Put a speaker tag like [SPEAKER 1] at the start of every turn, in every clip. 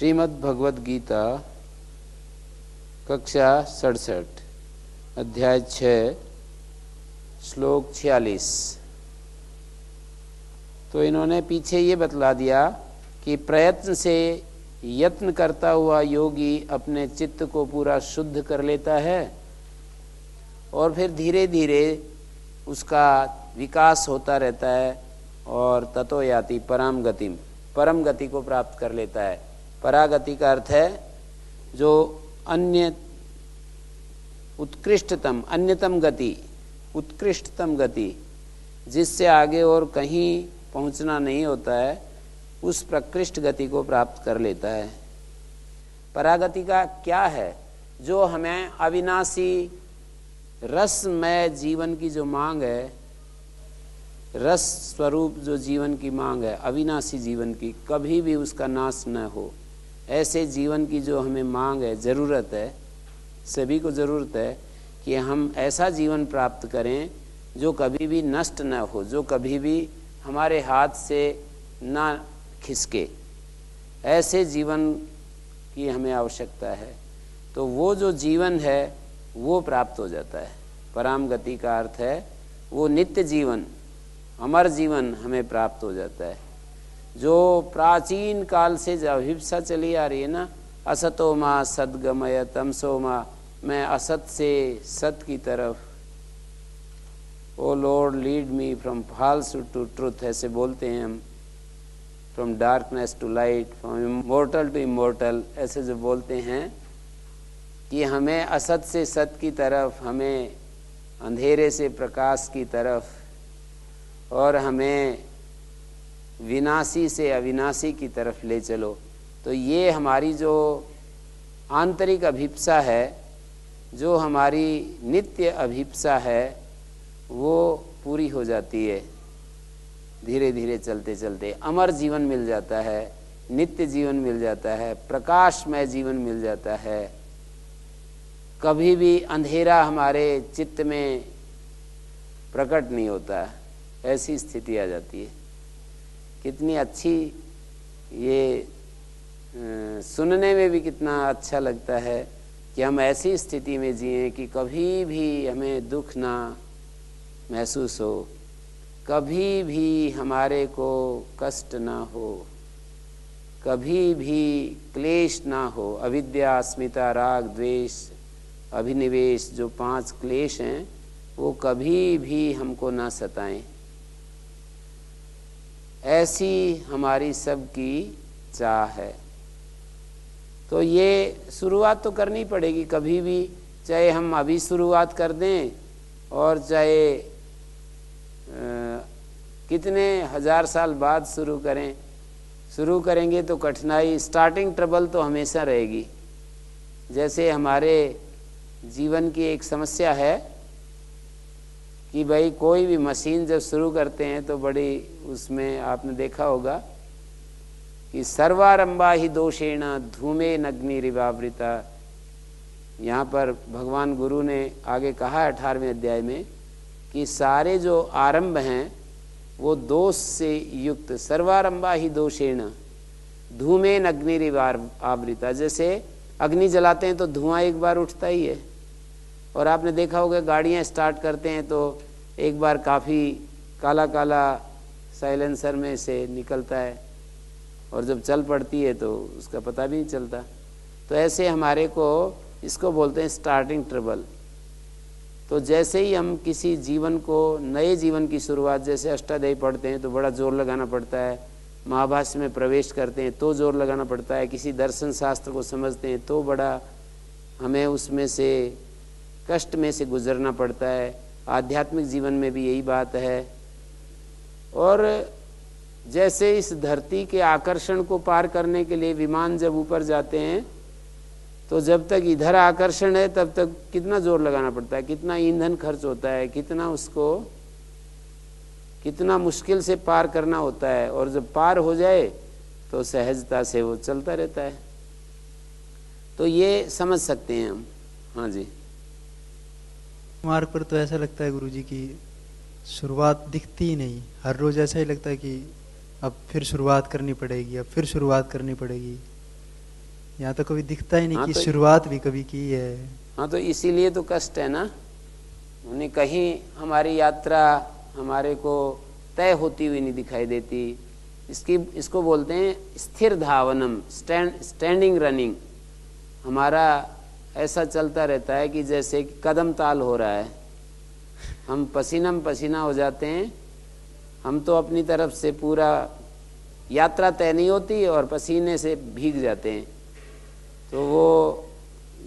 [SPEAKER 1] श्रीमद् भगवद गीता कक्षा 67 अध्याय 6 श्लोक 46। तो इन्होंने पीछे ये बतला दिया कि प्रयत्न से यत्न करता हुआ योगी अपने चित्त को पूरा शुद्ध कर लेता है और फिर धीरे धीरे उसका विकास होता रहता है और ततो याति परम गतिम, परम गति को प्राप्त कर लेता है। परागति का अर्थ है जो अन्य उत्कृष्टतम, अन्यतम गति, उत्कृष्टतम गति, जिससे आगे और कहीं पहुंचना नहीं होता है, उस प्रकृष्ट गति को प्राप्त कर लेता है। परागति का क्या है? जो हमें अविनाशी रसमय जीवन की जो मांग है, रस स्वरूप जो जीवन की मांग है, अविनाशी जीवन की, कभी भी उसका नाश न हो, ऐसे जीवन की जो हमें मांग है, ज़रूरत है, सभी को ज़रूरत है कि हम ऐसा जीवन प्राप्त करें जो कभी भी नष्ट न हो, जो कभी भी हमारे हाथ से ना खिसके, ऐसे जीवन की हमें आवश्यकता है। तो वो जो जीवन है वो प्राप्त हो जाता है। परम गति का अर्थ है वो नित्य जीवन, अमर जीवन हमें प्राप्त हो जाता है। जो प्राचीन काल से जो अभिप्सा चली आ रही है ना, असतो मा सद्गमय तमसो मा, मैं असत से सत की तरफ, O lord lead me from false to truth, ऐसे बोलते हैं हम, from darkness to light, from immortal to immortal, ऐसे जो बोलते हैं कि हमें असत से सत की तरफ, हमें अंधेरे से प्रकाश की तरफ, और हमें विनाशी से अविनाशी की तरफ ले चलो। तो ये हमारी जो आंतरिक अभिप्सा है, जो हमारी नित्य अभिप्सा है, वो पूरी हो जाती है। धीरे धीरे चलते चलते अमर जीवन मिल जाता है, नित्य जीवन मिल जाता है, प्रकाशमय जीवन मिल जाता है। कभी भी अंधेरा हमारे चित्त में प्रकट नहीं होता, ऐसी स्थिति आ जाती है। कितनी अच्छी, ये सुनने में भी कितना अच्छा लगता है कि हम ऐसी स्थिति में जिए कि कभी भी हमें दुख ना महसूस हो, कभी भी हमारे को कष्ट ना हो, कभी भी क्लेश ना हो। अविद्या, अस्मिता, राग, द्वेष, अभिनिवेश, जो 5 क्लेश हैं, वो कभी भी हमको ना सताएं। ऐसी हमारी सबकी चाह है। तो ये शुरुआत तो करनी पड़ेगी कभी भी, चाहे हम अभी शुरुआत कर दें और चाहे कितने हजार साल बाद शुरू करें। शुरू करेंगे तो कठिनाई, स्टार्टिंग ट्रबल तो हमेशा रहेगी। जैसे हमारे जीवन की एक समस्या है कि भाई कोई भी मशीन जब शुरू करते हैं तो बड़ी, उसमें आपने देखा होगा कि सर्वारंभा ही दोषेण धूमे नग्नि रिवावृता। यहाँ पर भगवान गुरु ने आगे कहा 18वें अध्याय में कि सारे जो आरंभ हैं वो दोष से युक्त, सर्वारंभा ही दोषेण धूमे नग्नि रिवावृता। जैसे अग्नि जलाते हैं तो धुआं एक बार उठता ही है, और आपने देखा होगा गाड़ियां स्टार्ट करते हैं तो एक बार काफ़ी काला काला साइलेंसर में से निकलता है, और जब चल पड़ती है तो उसका पता भी नहीं चलता। तो ऐसे हमारे को, इसको बोलते हैं स्टार्टिंग ट्रबल। तो जैसे ही हम किसी जीवन को, नए जीवन की शुरुआत, जैसे अष्टाध्यायी पढ़ते हैं तो बड़ा जोर लगाना पड़ता है, महाभाष्य में प्रवेश करते हैं तो जोर लगाना पड़ता है, किसी दर्शन शास्त्र को समझते हैं तो बड़ा हमें उसमें से कष्ट में से गुजरना पड़ता है। आध्यात्मिक जीवन में भी यही बात है। और जैसे इस धरती के आकर्षण को पार करने के लिए विमान जब ऊपर जाते हैं तो जब तक इधर आकर्षण है तब तक कितना जोर लगाना पड़ता है, कितना ईंधन खर्च होता है, कितना उसको, कितना मुश्किल से पार करना होता है, और जब पार हो जाए तो सहजता से वो चलता रहता है। तो ये समझ सकते हैं हम। हाँ जी।
[SPEAKER 2] मार्ग पर तो ऐसा लगता है गुरुजी की शुरुआत दिखती ही नहीं, हर रोज ऐसा ही लगता है कि अब फिर शुरुआत करनी पड़ेगी, अब फिर शुरुआत करनी पड़ेगी। यहाँ तो कभी दिखता ही नहीं
[SPEAKER 1] हाँ
[SPEAKER 2] कि
[SPEAKER 1] तो,
[SPEAKER 2] शुरुआत भी कभी की है।
[SPEAKER 1] हाँ तो इसीलिए तो कष्ट है ना। उन्हें कहीं हमारी यात्रा हमारे को तय होती हुई नहीं दिखाई देती। इसको बोलते हैं स्थिर धावनम, स्टैंडिंग रनिंग। हमारा ऐसा चलता रहता है कि जैसे कदम ताल हो रहा है, हम पसीना में पसीना हो जाते हैं। हम तो अपनी तरफ से पूरा यात्रा तय नहीं होती और पसीने से भीग जाते हैं। तो वो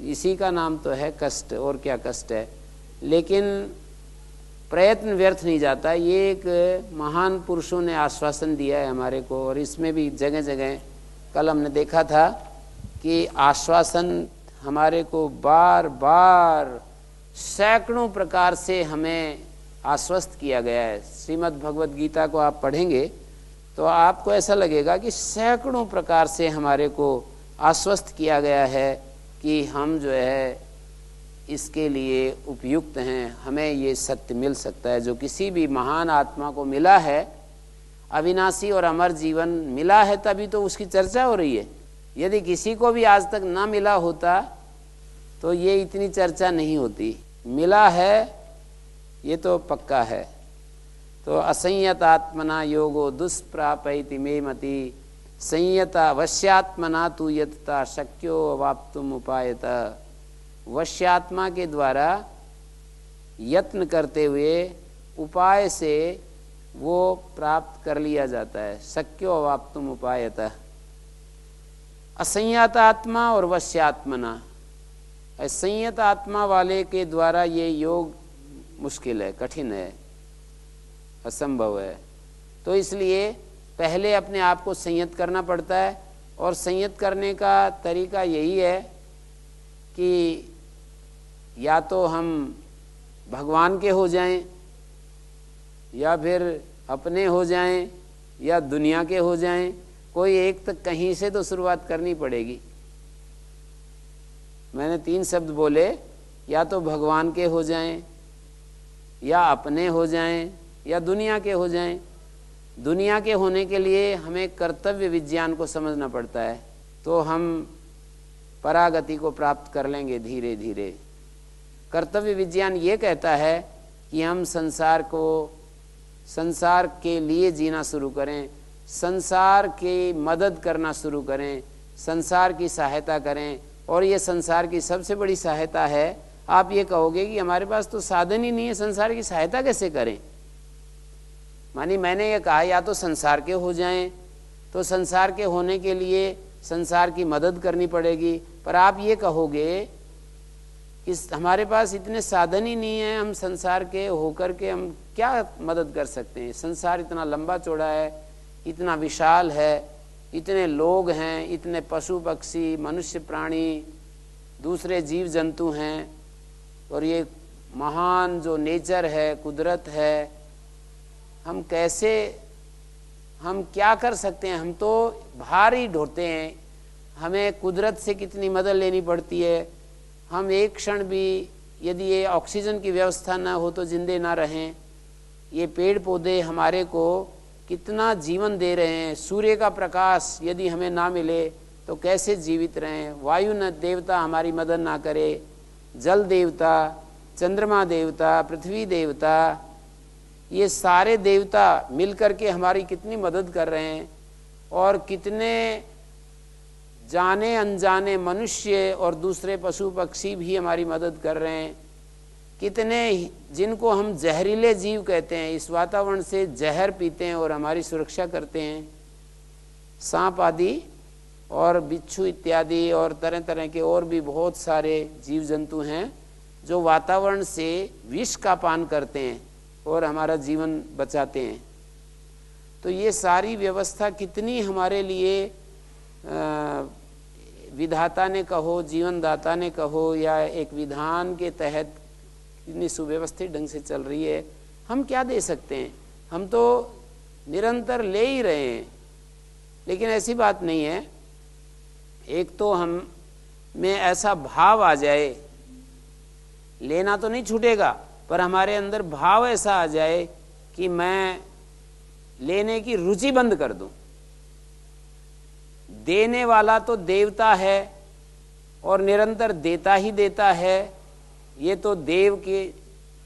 [SPEAKER 1] इसी का नाम तो है कष्ट, और क्या कष्ट है। लेकिन प्रयत्न व्यर्थ नहीं जाता। ये एक महान पुरुषों ने आश्वासन दिया है हमारे को, और इसमें भी जगह जगह कल हमने देखा था कि आश्वासन हमारे को बार बार सैकड़ों प्रकार से हमें आश्वस्त किया गया है। श्रीमद् भगवत गीता को आप पढ़ेंगे तो आपको ऐसा लगेगा कि सैकड़ों प्रकार से हमारे को आश्वस्त किया गया है कि हम जो है इसके लिए उपयुक्त हैं, हमें ये सत्य मिल सकता है जो किसी भी महान आत्मा को मिला है। अविनाशी और अमर जीवन मिला है तभी तो उसकी चर्चा हो रही है। यदि किसी को भी आज तक ना मिला होता तो ये इतनी चर्चा नहीं होती। मिला है ये तो पक्का है। तो असंयत आत्मना योगो दुष्प्रापैति मे मति, संयता वश्यात्मना तु यतता शक्यो अवाप्तुम उपायत। वश्यात्मा के द्वारा यत्न करते हुए उपाय से वो प्राप्त कर लिया जाता है। शक्यो अवाप्तुम उपायत। असंयत आत्मा और वश्यात्मना, संयत आत्मा वाले के द्वारा ये योग मुश्किल है, कठिन है, असंभव है। तो इसलिए पहले अपने आप को संयत करना पड़ता है, और संयत करने का तरीका यही है कि या तो हम भगवान के हो जाएं, या फिर अपने हो जाएं, या दुनिया के हो जाएं। कोई एक तक कहीं से तो शुरुआत करनी पड़ेगी। मैंने 3 शब्द बोले, या तो भगवान के हो जाएं, या अपने हो जाएं, या दुनिया के हो जाएं। दुनिया के होने के लिए हमें कर्तव्य विज्ञान को समझना पड़ता है, तो हम परागति को प्राप्त कर लेंगे धीरे धीरे। कर्तव्य विज्ञान ये कहता है कि हम संसार के लिए जीना शुरू करें, संसार की मदद करना शुरू करें, संसार की सहायता करें। और ये संसार की सबसे बड़ी सहायता है। आप ये कहोगे कि हमारे पास तो साधन ही नहीं है, संसार की सहायता कैसे करें। मानी मैंने ये कहा या तो संसार के हो जाएं, तो संसार के होने के लिए संसार की मदद करनी पड़ेगी। पर आप ये कहोगे कि हमारे पास इतने साधन ही नहीं है, हम संसार के होकर के हम क्या मदद कर सकते हैं। संसार इतना लंबा चौड़ा है, इतना विशाल है, इतने लोग हैं, इतने पशु पक्षी, मनुष्य प्राणी, दूसरे जीव जंतु हैं, और ये महान जो नेचर है, कुदरत है, हम क्या कर सकते हैं। हम तो भार ही ढोते हैं। हमें कुदरत से कितनी मदद लेनी पड़ती है। हम एक क्षण भी यदि ये ऑक्सीजन की व्यवस्था ना हो तो जिंदे ना रहें। ये पेड़ पौधे हमारे को कितना जीवन दे रहे हैं। सूर्य का प्रकाश यदि हमें ना मिले तो कैसे जीवित रहें। वायु न देवता हमारी मदद ना करे, जल देवता, चंद्रमा देवता, पृथ्वी देवता, ये सारे देवता मिलकर के हमारी कितनी मदद कर रहे हैं। और कितने जाने अनजाने मनुष्य और दूसरे पशु पक्षी भी हमारी मदद कर रहे हैं। कितने जिनको हम जहरीले जीव कहते हैं, इस वातावरण से जहर पीते हैं और हमारी सुरक्षा करते हैं। सांप आदि और बिच्छू इत्यादि और तरह तरह के और भी बहुत सारे जीव जंतु हैं जो वातावरण से विष का पान करते हैं और हमारा जीवन बचाते हैं। तो ये सारी व्यवस्था कितनी हमारे लिए विधाता ने कहो, जीवनदाता ने कहो, या एक विधान के तहत कितनी सुव्यवस्थित ढंग से चल रही है। हम क्या दे सकते हैं। हम तो निरंतर ले ही रहे हैं। लेकिन ऐसी बात नहीं है। एक तो हम में ऐसा भाव आ जाए, लेना तो नहीं छूटेगा, पर हमारे अंदर भाव ऐसा आ जाए कि मैं लेने की रुचि बंद कर दूं। देने वाला तो देवता है, और निरंतर देता ही देता है। ये तो देव की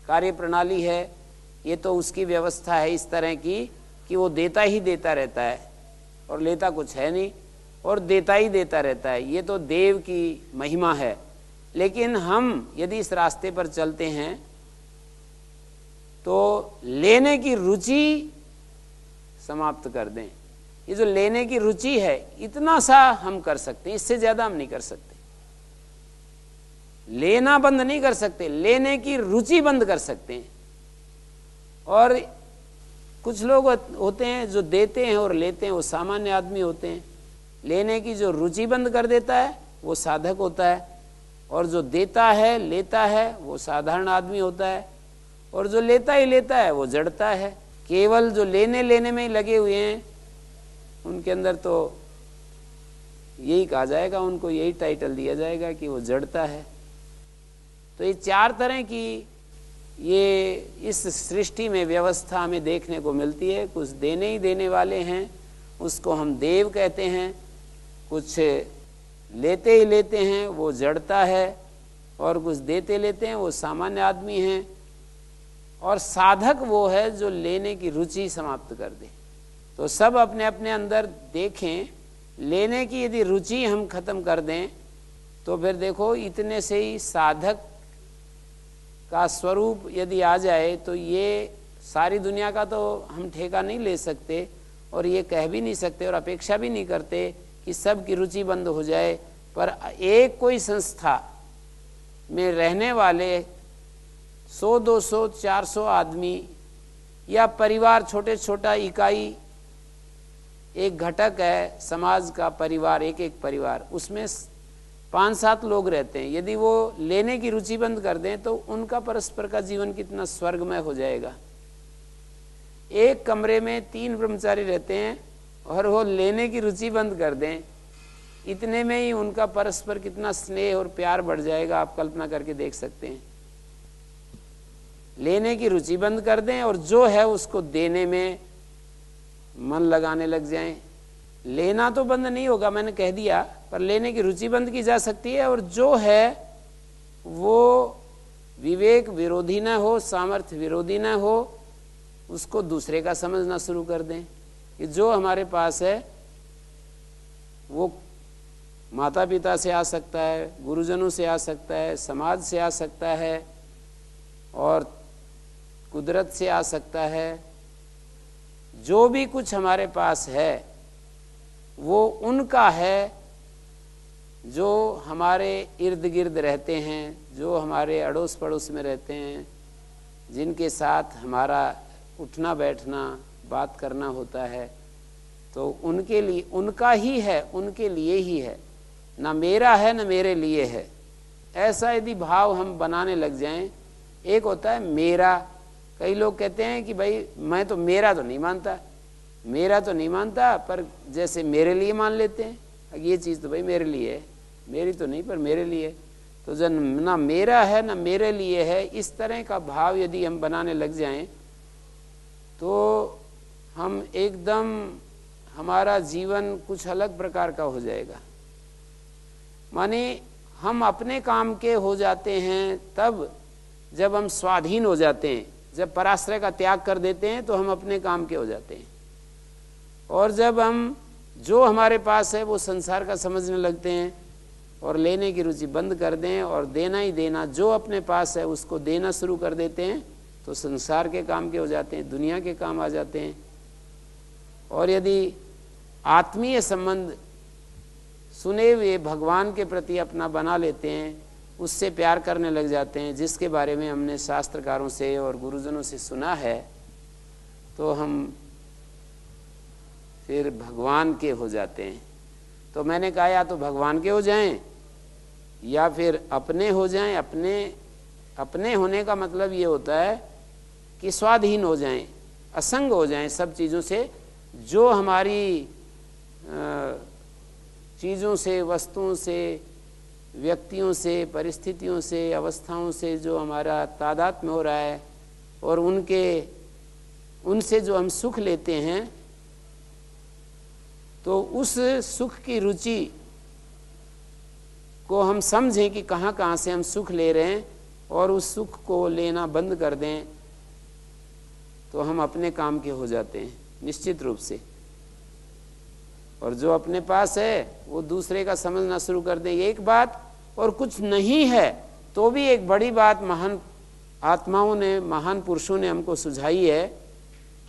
[SPEAKER 1] कार्य प्रणाली है, ये तो उसकी व्यवस्था है इस तरह की कि वो देता ही देता रहता है और लेता कुछ है नहीं, और देता ही देता रहता है। ये तो देव की महिमा है। लेकिन हम यदि इस रास्ते पर चलते हैं तो लेने की रुचि समाप्त कर दें। ये जो लेने की रुचि है, इतना सा हम कर सकते हैं, इससे ज्यादा हम नहीं कर सकते। लेना बंद नहीं कर सकते, लेने की रुचि बंद कर सकते हैं। और कुछ लोग होते हैं जो देते हैं और लेते हैं, वो सामान्य आदमी होते हैं। लेने की जो रुचि बंद कर देता है वो साधक होता है, और जो देता है लेता है वो साधारण आदमी होता है, और जो लेता ही लेता है वो जड़ता है। केवल जो लेने लेने में ही लगे हुए हैं उनके अंदर तो यही कहा जाएगा, उनको यही टाइटल दिया जाएगा कि वो जड़ता है। तो ये चार तरह की ये इस सृष्टि में व्यवस्था हमें देखने को मिलती है। कुछ देने ही देने वाले हैं, उसको हम देव कहते हैं। कुछ लेते ही लेते हैं, वो जड़ता है। और कुछ देते लेते हैं, वो सामान्य आदमी हैं। और साधक वो है जो लेने की रुचि समाप्त कर दे। तो सब अपने अपने अंदर देखें, लेने की यदि रुचि हम खत्म कर दें तो फिर देखो इतने से ही साधक का स्वरूप यदि आ जाए तो ये सारी दुनिया का तो हम ठेका नहीं ले सकते, और ये कह भी नहीं सकते और अपेक्षा भी नहीं करते कि सब की रुचि बंद हो जाए। पर एक कोई संस्था में रहने वाले 100, 200, 400 आदमी या परिवार, छोटे छोटा इकाई, एक घटक है समाज का परिवार, एक एक परिवार, उसमें 5-7 लोग रहते हैं। यदि वो लेने की रुचि बंद कर दें तो उनका परस्पर का जीवन कितना स्वर्गमय हो जाएगा। एक कमरे में 3 ब्रह्मचारी रहते हैं और वो लेने की रुचि बंद कर दें, इतने में ही उनका परस्पर कितना स्नेह और प्यार बढ़ जाएगा, आप कल्पना करके देख सकते हैं। लेने की रुचि बंद कर दें और जो है उसको देने में मन लगाने लग जाएं। लेना तो बंद नहीं होगा, मैंने कह दिया, पर लेने की रुचि बंद की जा सकती है। और जो है वो विवेक विरोधी ना हो, सामर्थ्य विरोधी ना हो, उसको दूसरे का समझना शुरू कर दें कि जो हमारे पास है वो माता पिता से आ सकता है, गुरुजनों से आ सकता है, समाज से आ सकता है, और कुदरत से आ सकता है। जो भी कुछ हमारे पास है वो उनका है जो हमारे इर्द गिर्द रहते हैं, जो हमारे अड़ोस पड़ोस में रहते हैं, जिनके साथ हमारा उठना बैठना बात करना होता है। तो उनके लिए उनका ही है, उनके लिए ही है, ना मेरा है ना मेरे लिए है। ऐसा यदि भाव हम बनाने लग जाएं, एक होता है मेरा। कई लोग कहते हैं कि भाई मैं तो मेरा तो नहीं मानता, मेरा तो नहीं मानता, पर जैसे मेरे लिए मान लेते हैं। ये चीज़ तो भाई मेरे लिए है, मेरी तो नहीं पर मेरे लिए। तो जब ना मेरा है ना मेरे लिए है, इस तरह का भाव यदि हम बनाने लग जाएं तो हम एकदम, हमारा जीवन कुछ अलग प्रकार का हो जाएगा। माने हम अपने काम के हो जाते हैं तब जब हम स्वाधीन हो जाते हैं। जब पराश्रय का त्याग कर देते हैं तो हम अपने काम के हो जाते हैं। और जब हम जो हमारे पास है वो संसार का समझने लगते हैं और लेने की रुचि बंद कर दें और देना ही देना, जो अपने पास है उसको देना शुरू कर देते हैं, तो संसार के काम के हो जाते हैं, दुनिया के काम आ जाते हैं। और यदि आत्मीय संबंध सुने हुए भगवान के प्रति अपना बना लेते हैं, उससे प्यार करने लग जाते हैं, जिसके बारे में हमने शास्त्रकारों से और गुरुजनों से सुना है, तो हम फिर भगवान के हो जाते हैं। तो मैंने कहा या तो भगवान के हो जाएं या फिर अपने हो जाएं। अपने होने का मतलब ये होता है कि स्वाधीन हो जाएं, असंग हो जाएं सब चीज़ों से, जो हमारी चीज़ों से, वस्तुओं से, व्यक्तियों से, परिस्थितियों से, अवस्थाओं से जो हमारा तादात्म्य हो रहा है और उनसे जो हम सुख लेते हैं, तो उस सुख की रुचि को हम समझें कि कहाँ कहाँ से हम सुख ले रहे हैं और उस सुख को लेना बंद कर दें तो हम अपने काम के हो जाते हैं निश्चित रूप से। और जो अपने पास है वो दूसरे का समझना शुरू कर दें। एक बात और कुछ नहीं है तो भी एक बड़ी बात महान आत्माओं ने, महान पुरुषों ने हमको सुझाई है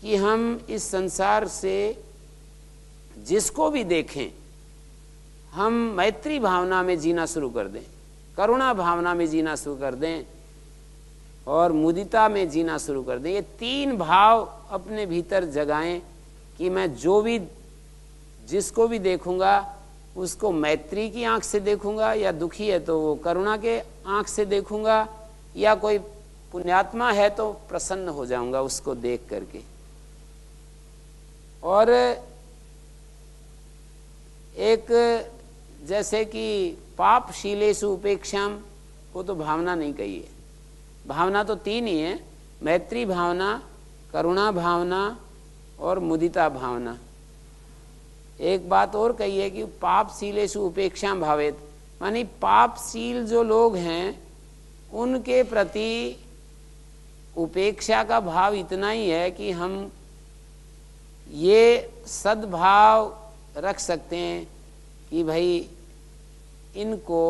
[SPEAKER 1] कि हम इस संसार से जिसको भी देखें हम मैत्री भावना में जीना शुरू कर दें, करुणा भावना में जीना शुरू कर दें और मुदिता में जीना शुरू कर दें। ये तीन भाव अपने भीतर जगाएं कि मैं जो भी जिसको भी देखूंगा उसको मैत्री की आंख से देखूंगा, या दुखी है तो वो करुणा के आंख से देखूंगा, या कोई पुण्यात्मा है तो प्रसन्न हो जाऊंगा उसको देख करके। और एक जैसे कि पापशीलेषु उपेक्षाम, वो तो भावना नहीं कही है। भावना तो तीन ही है, मैत्री भावना, करुणा भावना और मुदिता भावना। एक बात और कही है कि पापशीलेषु उपेक्षाम भावेत, मानी पापशील जो लोग हैं उनके प्रति उपेक्षा का भाव इतना ही है कि हम ये सद्भाव रख सकते हैं कि भाई इनको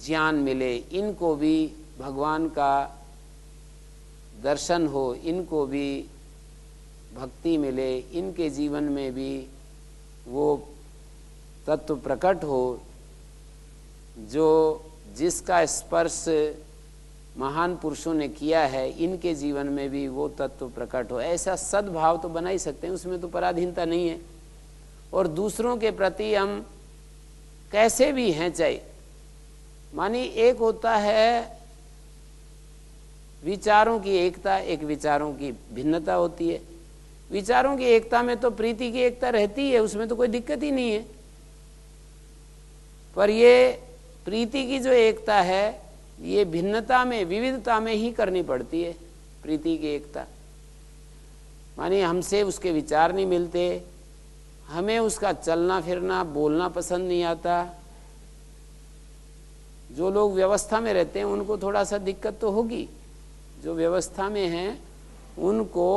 [SPEAKER 1] ज्ञान मिले, इनको भी भगवान का दर्शन हो, इनको भी भक्ति मिले, इनके जीवन में भी वो तत्व प्रकट हो जो जिसका स्पर्श महान पुरुषों ने किया है, इनके जीवन में भी वो तत्व प्रकट हो। ऐसा सद्भाव तो बना ही सकते हैं, उसमें तो पराधीनता नहीं है। और दूसरों के प्रति हम कैसे भी हैं, चाहे मानी एक होता है विचारों की एकता, एक विचारों की भिन्नता होती है। विचारों की एकता में तो प्रीति की एकता रहती है, उसमें तो कोई दिक्कत ही नहीं है। पर ये प्रीति की जो एकता है ये भिन्नता में, विविधता में ही करनी पड़ती है। प्रीति की एकता मानी हमसे उसके विचार नहीं मिलते, हमें उसका चलना फिरना बोलना पसंद नहीं आता। जो लोग व्यवस्था में रहते हैं उनको थोड़ा सा दिक्कत तो होगी, जो व्यवस्था में हैं उनको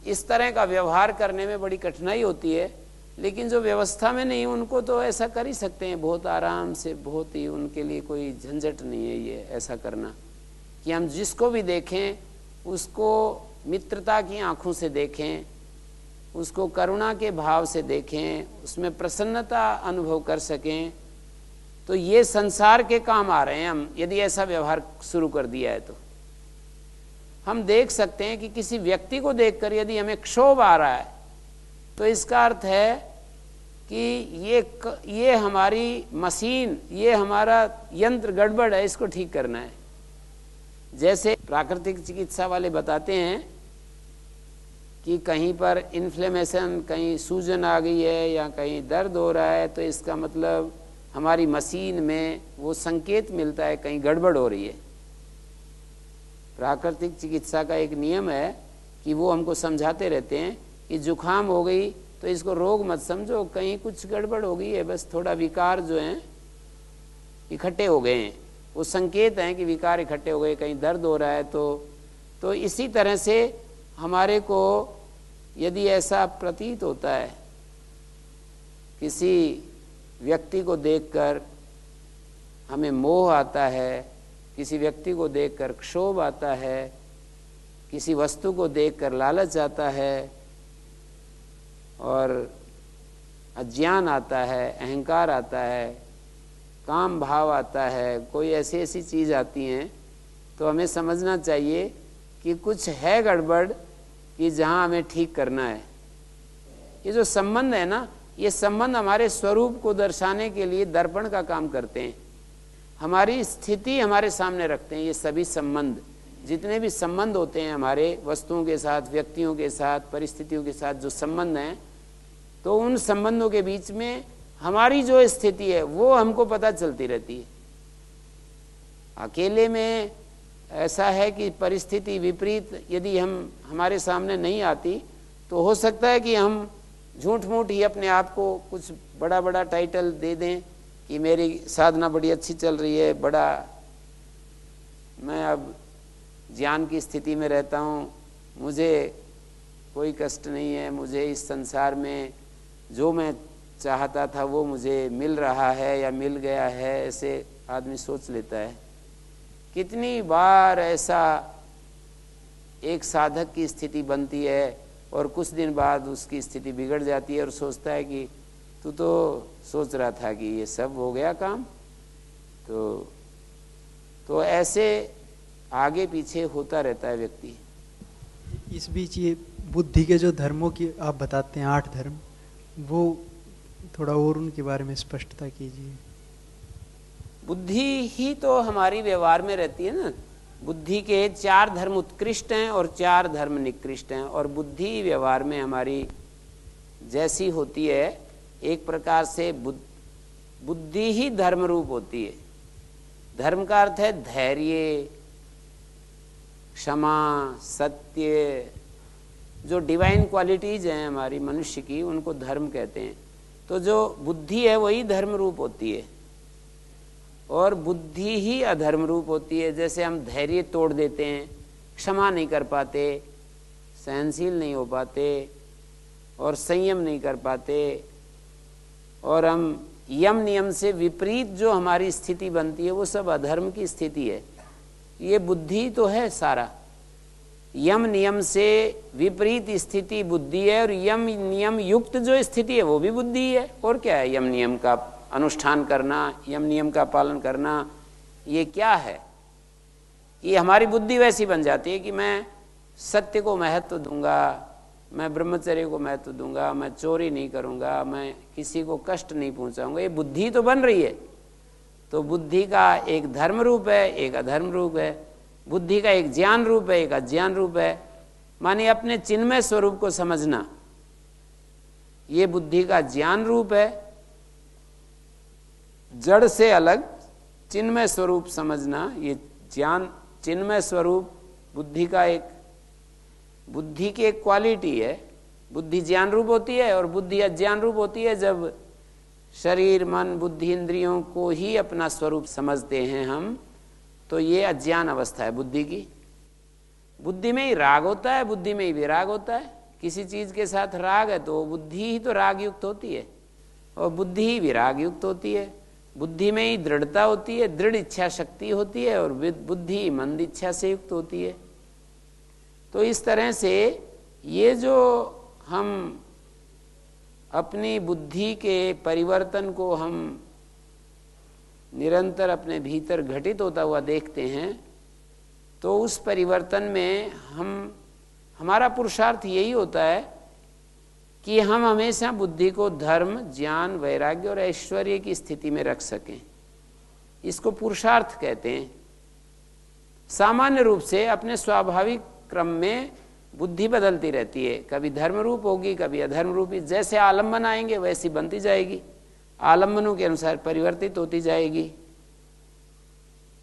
[SPEAKER 1] इस तरह का व्यवहार करने में बड़ी कठिनाई होती है। लेकिन जो व्यवस्था में नहीं उनको तो ऐसा कर ही सकते हैं बहुत आराम से, बहुत ही उनके लिए कोई झंझट नहीं है ये ऐसा करना कि हम जिसको भी देखें उसको मित्रता की आंखों से देखें, उसको करुणा के भाव से देखें, उसमें प्रसन्नता अनुभव कर सकें। तो ये संसार के काम आ रहे हैं हम यदि ऐसा व्यवहार शुरू कर दिया है। तो हम देख सकते हैं कि किसी व्यक्ति को देखकर यदि हमें क्षोभ आ रहा है तो इसका अर्थ है कि ये हमारी मशीन, ये हमारा यंत्र गड़बड़ है, इसको ठीक करना है। जैसे प्राकृतिक चिकित्सा वाले बताते हैं कि कहीं पर इन्फ्लेमेशन, कहीं सूजन आ गई है या कहीं दर्द हो रहा है तो इसका मतलब हमारी मशीन में वो संकेत मिलता है कहीं गड़बड़ हो रही है। प्राकृतिक चिकित्सा का एक नियम है कि वो हमको समझाते रहते हैं कि जुखाम हो गई तो इसको रोग मत समझो, कहीं कुछ गड़बड़ हो गई है, बस थोड़ा विकार जो हैं इकट्ठे हो गए हैं, वो संकेत हैं कि विकार इकट्ठे हो गए, कहीं दर्द हो रहा है। तो इसी तरह से हमारे को यदि ऐसा प्रतीत होता है किसी व्यक्ति को देखकर हमें मोह आता है, किसी व्यक्ति को देखकर क्षोभ आता है, किसी वस्तु को देखकर लालच आता है और अज्ञान आता है, अहंकार आता है, काम भाव आता है, कोई ऐसी ऐसी चीज़ आती हैं, तो हमें समझना चाहिए कि कुछ है गड़बड़ कि जहाँ हमें ठीक करना है। ये जो संबंध है ना, ये संबंध हमारे स्वरूप को दर्शाने के लिए दर्पण का काम करते हैं, हमारी स्थिति हमारे सामने रखते हैं। ये सभी संबंध, जितने भी संबंध होते हैं हमारे वस्तुओं के साथ, व्यक्तियों के साथ, परिस्थितियों के साथ जो संबंध हैं, तो उन संबंधों के बीच में हमारी जो स्थिति है वो हमको पता चलती रहती है। अकेले में ऐसा है कि परिस्थिति विपरीत यदि हमारे सामने नहीं आती तो हो सकता है कि हम झूठ मूठ ही अपने आप को कुछ बड़ा बड़ा टाइटल दे दें कि मेरी साधना बड़ी अच्छी चल रही है, बड़ा मैं अब ज्ञान की स्थिति में रहता हूँ, मुझे कोई कष्ट नहीं है, मुझे इस संसार में जो मैं चाहता था वो मुझे मिल रहा है या मिल गया है, ऐसे आदमी सोच लेता है। कितनी बार ऐसा एक साधक की स्थिति बनती है और कुछ दिन बाद उसकी स्थिति बिगड़ जाती है और सोचता है कि तू तो सोच रहा था कि ये सब हो गया काम। तो ऐसे आगे पीछे होता रहता है व्यक्ति।
[SPEAKER 2] इस बीच ये बुद्धि के जो धर्मों की आप बताते हैं 8 धर्म, वो थोड़ा और उनके बारे में स्पष्टता कीजिए।
[SPEAKER 1] बुद्धि ही तो हमारी व्यवहार में रहती है ना। बुद्धि के 4 धर्म उत्कृष्ट हैं और 4 धर्म निकृष्ट हैं, और बुद्धि व्यवहार में हमारी जैसी होती है, एक प्रकार से बुद्धि ही धर्म रूप होती है। धर्म का अर्थ है धैर्य, क्षमा, सत्य, जो डिवाइन क्वालिटीज हैं हमारी मनुष्य की, उनको धर्म कहते हैं। तो जो बुद्धि है वही धर्म रूप होती है, और बुद्धि ही अधर्म रूप होती है। जैसे हम धैर्य तोड़ देते हैं, क्षमा नहीं कर पाते, सहनशील नहीं हो पाते और संयम नहीं कर पाते, और हम यम नियम से विपरीत जो हमारी स्थिति बनती है वो सब अधर्म की स्थिति है। ये बुद्धि तो है सारा। यम नियम से विपरीत स्थिति बुद्धि है, और यम नियम युक्त जो स्थिति है वो भी बुद्धि है। और क्या है? यम नियम का अनुष्ठान करना, यम नियम का पालन करना, ये क्या है कि हमारी बुद्धि वैसी बन जाती है कि मैं सत्य को महत्व दूंगा, मैं ब्रह्मचर्य को महत्व दूंगा, मैं चोरी नहीं करूंगा, मैं किसी को कष्ट नहीं पहुंचाऊंगा। ये बुद्धि तो बन रही है। तो बुद्धि का एक धर्म रूप है, एक अधर्म रूप है। बुद्धि का एक ज्ञान रूप है, एक अज्ञान रूप है। माने अपने चिन्मय स्वरूप को समझना, ये बुद्धि का ज्ञान रूप है। जड़ से अलग चिन्मय स्वरूप समझना, ये ज्ञान चिन्मय स्वरूप बुद्धि का एक, बुद्धि की एक क्वालिटी है। बुद्धि ज्ञान रूप होती है और बुद्धि अज्ञान रूप होती है। जब शरीर, मन, बुद्धि, इंद्रियों को ही अपना स्वरूप समझते हैं हम, तो ये अज्ञान अवस्था है बुद्धि की। बुद्धि में ही राग होता है, बुद्धि में ही विराग होता है। किसी चीज के साथ राग है तो बुद्धि ही तो राग युक्त होती है, और बुद्धि ही विराग युक्त होती है। बुद्धि में ही दृढ़ता होती है, दृढ़ इच्छा शक्ति होती है, और बुद्धि मंद इच्छा से युक्त होती है। तो इस तरह से ये जो हम अपनी बुद्धि के परिवर्तन को हम निरंतर अपने भीतर घटित होता हुआ देखते हैं, तो उस परिवर्तन में हमारा पुरुषार्थ यही होता है कि हम हमेशा बुद्धि को धर्म, ज्ञान, वैराग्य और ऐश्वर्य की स्थिति में रख सकें। इसको पुरुषार्थ कहते हैं। सामान्य रूप से अपने स्वाभाविक क्रम में बुद्धि बदलती रहती है, कभी धर्म रूप होगी, कभी अधर्म रूपी। जैसे आलम्बन आएंगे वैसी बनती जाएगी, आलम्बनों के अनुसार परिवर्तित होती जाएगी।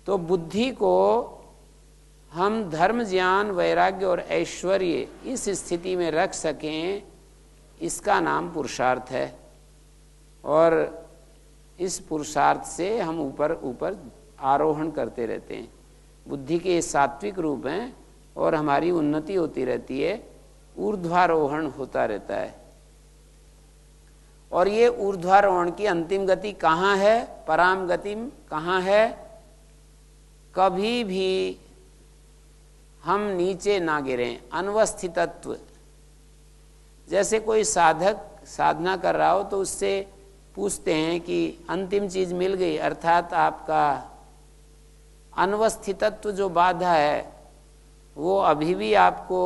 [SPEAKER 1] तो बुद्धि को हम धर्म, ज्ञान, वैराग्य और ऐश्वर्य इस स्थिति में रख सकें, इसका नाम पुरुषार्थ है। और इस पुरुषार्थ से हम ऊपर ऊपर आरोहण करते रहते हैं। बुद्धि के सात्विक रूप हैं और हमारी उन्नति होती रहती है, ऊर्ध्वारोहण होता रहता है। और ये ऊर्ध्वारोहण की अंतिम गति कहाँ है, पराम गति कहाँ है? कभी भी हम नीचे ना गिरें, अनवस्थितत्व। जैसे कोई साधक साधना कर रहा हो तो उससे पूछते हैं कि अंतिम चीज मिल गई, अर्थात आपका अनवस्थितत्व जो बाधा है वो अभी भी आपको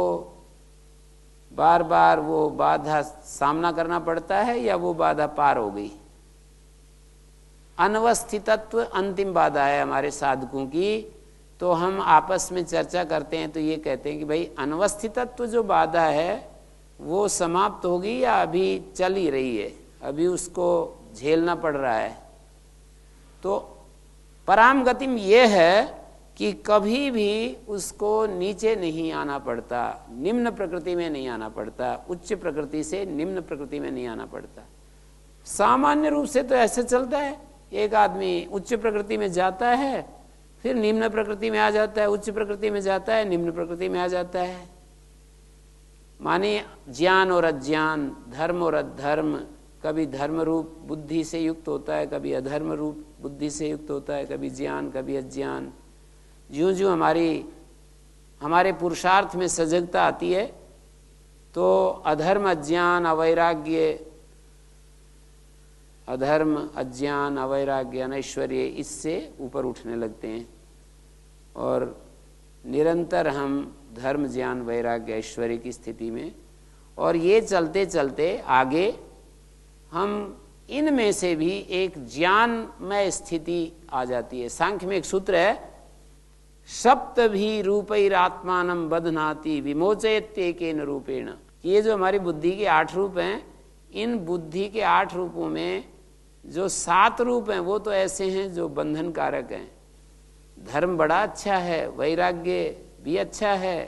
[SPEAKER 1] बार बार वो बाधा सामना करना पड़ता है, या वो बाधा पार हो गई? अनवस्थितत्व अंतिम बाधा है हमारे साधकों की। तो हम आपस में चर्चा करते हैं तो ये कहते हैं कि भाई अनवस्थितत्व जो बाधा है वो समाप्त होगी या अभी चल ही रही है, अभी उसको झेलना पड़ रहा है? तो पराम गतिम ये है कि कभी भी उसको नीचे नहीं आना पड़ता, निम्न प्रकृति में नहीं आना पड़ता, उच्च प्रकृति से निम्न प्रकृति में नहीं आना पड़ता। सामान्य रूप से तो ऐसे चलता है एक आदमी उच्च प्रकृति में जाता है, फिर निम्न प्रकृति में आ जाता है, उच्च प्रकृति में जाता है, निम्न प्रकृति में आ जाता है। माने ज्ञान और अज्ञान, धर्म और अधर्म, कभी धर्म रूप बुद्धि से युक्त होता है, कभी अधर्म रूप बुद्धि से युक्त होता है, कभी ज्ञान कभी अज्ञान। ज्यों ज्यों हमारे पुरुषार्थ में सजगता आती है तो अधर्म अज्ञान अवैराग्य, अधर्म अज्ञान अवैराग्य अनैश्वर्य इससे ऊपर उठने लगते हैं और निरंतर हम धर्म ज्ञान वैराग्य ऐश्वर्य की स्थिति में, और ये चलते चलते आगे हम इनमें से भी एक ज्ञानमय स्थिति आ जाती है। सांख्य में एक सूत्र है, सप्तभी रूपैरात्मानं बध्नाति विमोचयत्येकेन रूपेण। ये जो हमारी बुद्धि के 8 रूप हैं, इन बुद्धि के 8 रूपों में जो 7 रूप हैं वो तो ऐसे हैं जो बंधन कारक हैं। धर्म बड़ा अच्छा है, वैराग्य भी अच्छा है,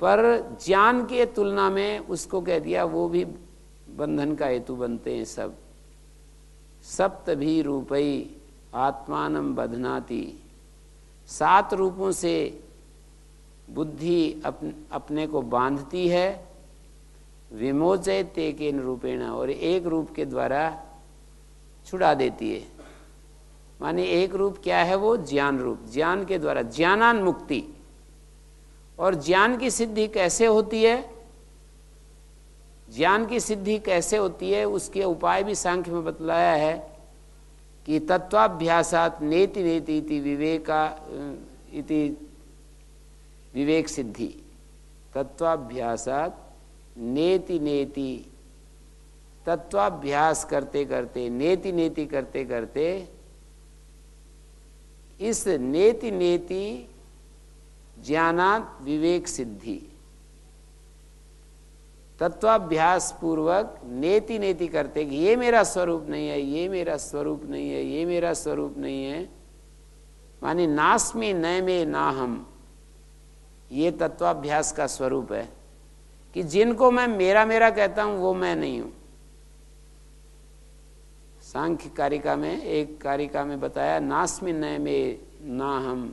[SPEAKER 1] पर ज्ञान के तुलना में उसको कह दिया वो भी बंधन का हेतु बनते हैं सब। सप्तभी रूपै आत्मानं बध्नाति, 7 रूपों से बुद्धि अपने को बांधती है। विमोचयते केन रूपेण, और एक रूप के द्वारा छुड़ा देती है। माने एक रूप क्या है वो? ज्ञान रूप। ज्ञान के द्वारा ज्ञानान मुक्ति। और ज्ञान की सिद्धि कैसे होती है? ज्ञान की सिद्धि कैसे होती है उसके उपाय भी सांख्य में बतलाया है कि तत्वाभ्यासात नेति नेति इति विवेक सिद्धि। तत्वाभ्यासात नेति नेति, तत्वाभ्यास करते करते, नेति नेति करते करते, इस नेति नेति ज्ञानात विवेक सिद्धि। तत्वाभ्यास पूर्वक नेति नेति करते कि ये मेरा स्वरूप नहीं है, ये मेरा स्वरूप नहीं है, ये मेरा स्वरूप नहीं है, माने नास्मि नैमे नाहम, ये तत्वाभ्यास का स्वरूप है कि जिनको मैं मेरा मेरा कहता हूं वो मैं नहीं हूं। सांख्य कारिका में, एक कारिका में बताया, नास्मि नैमे नाहम,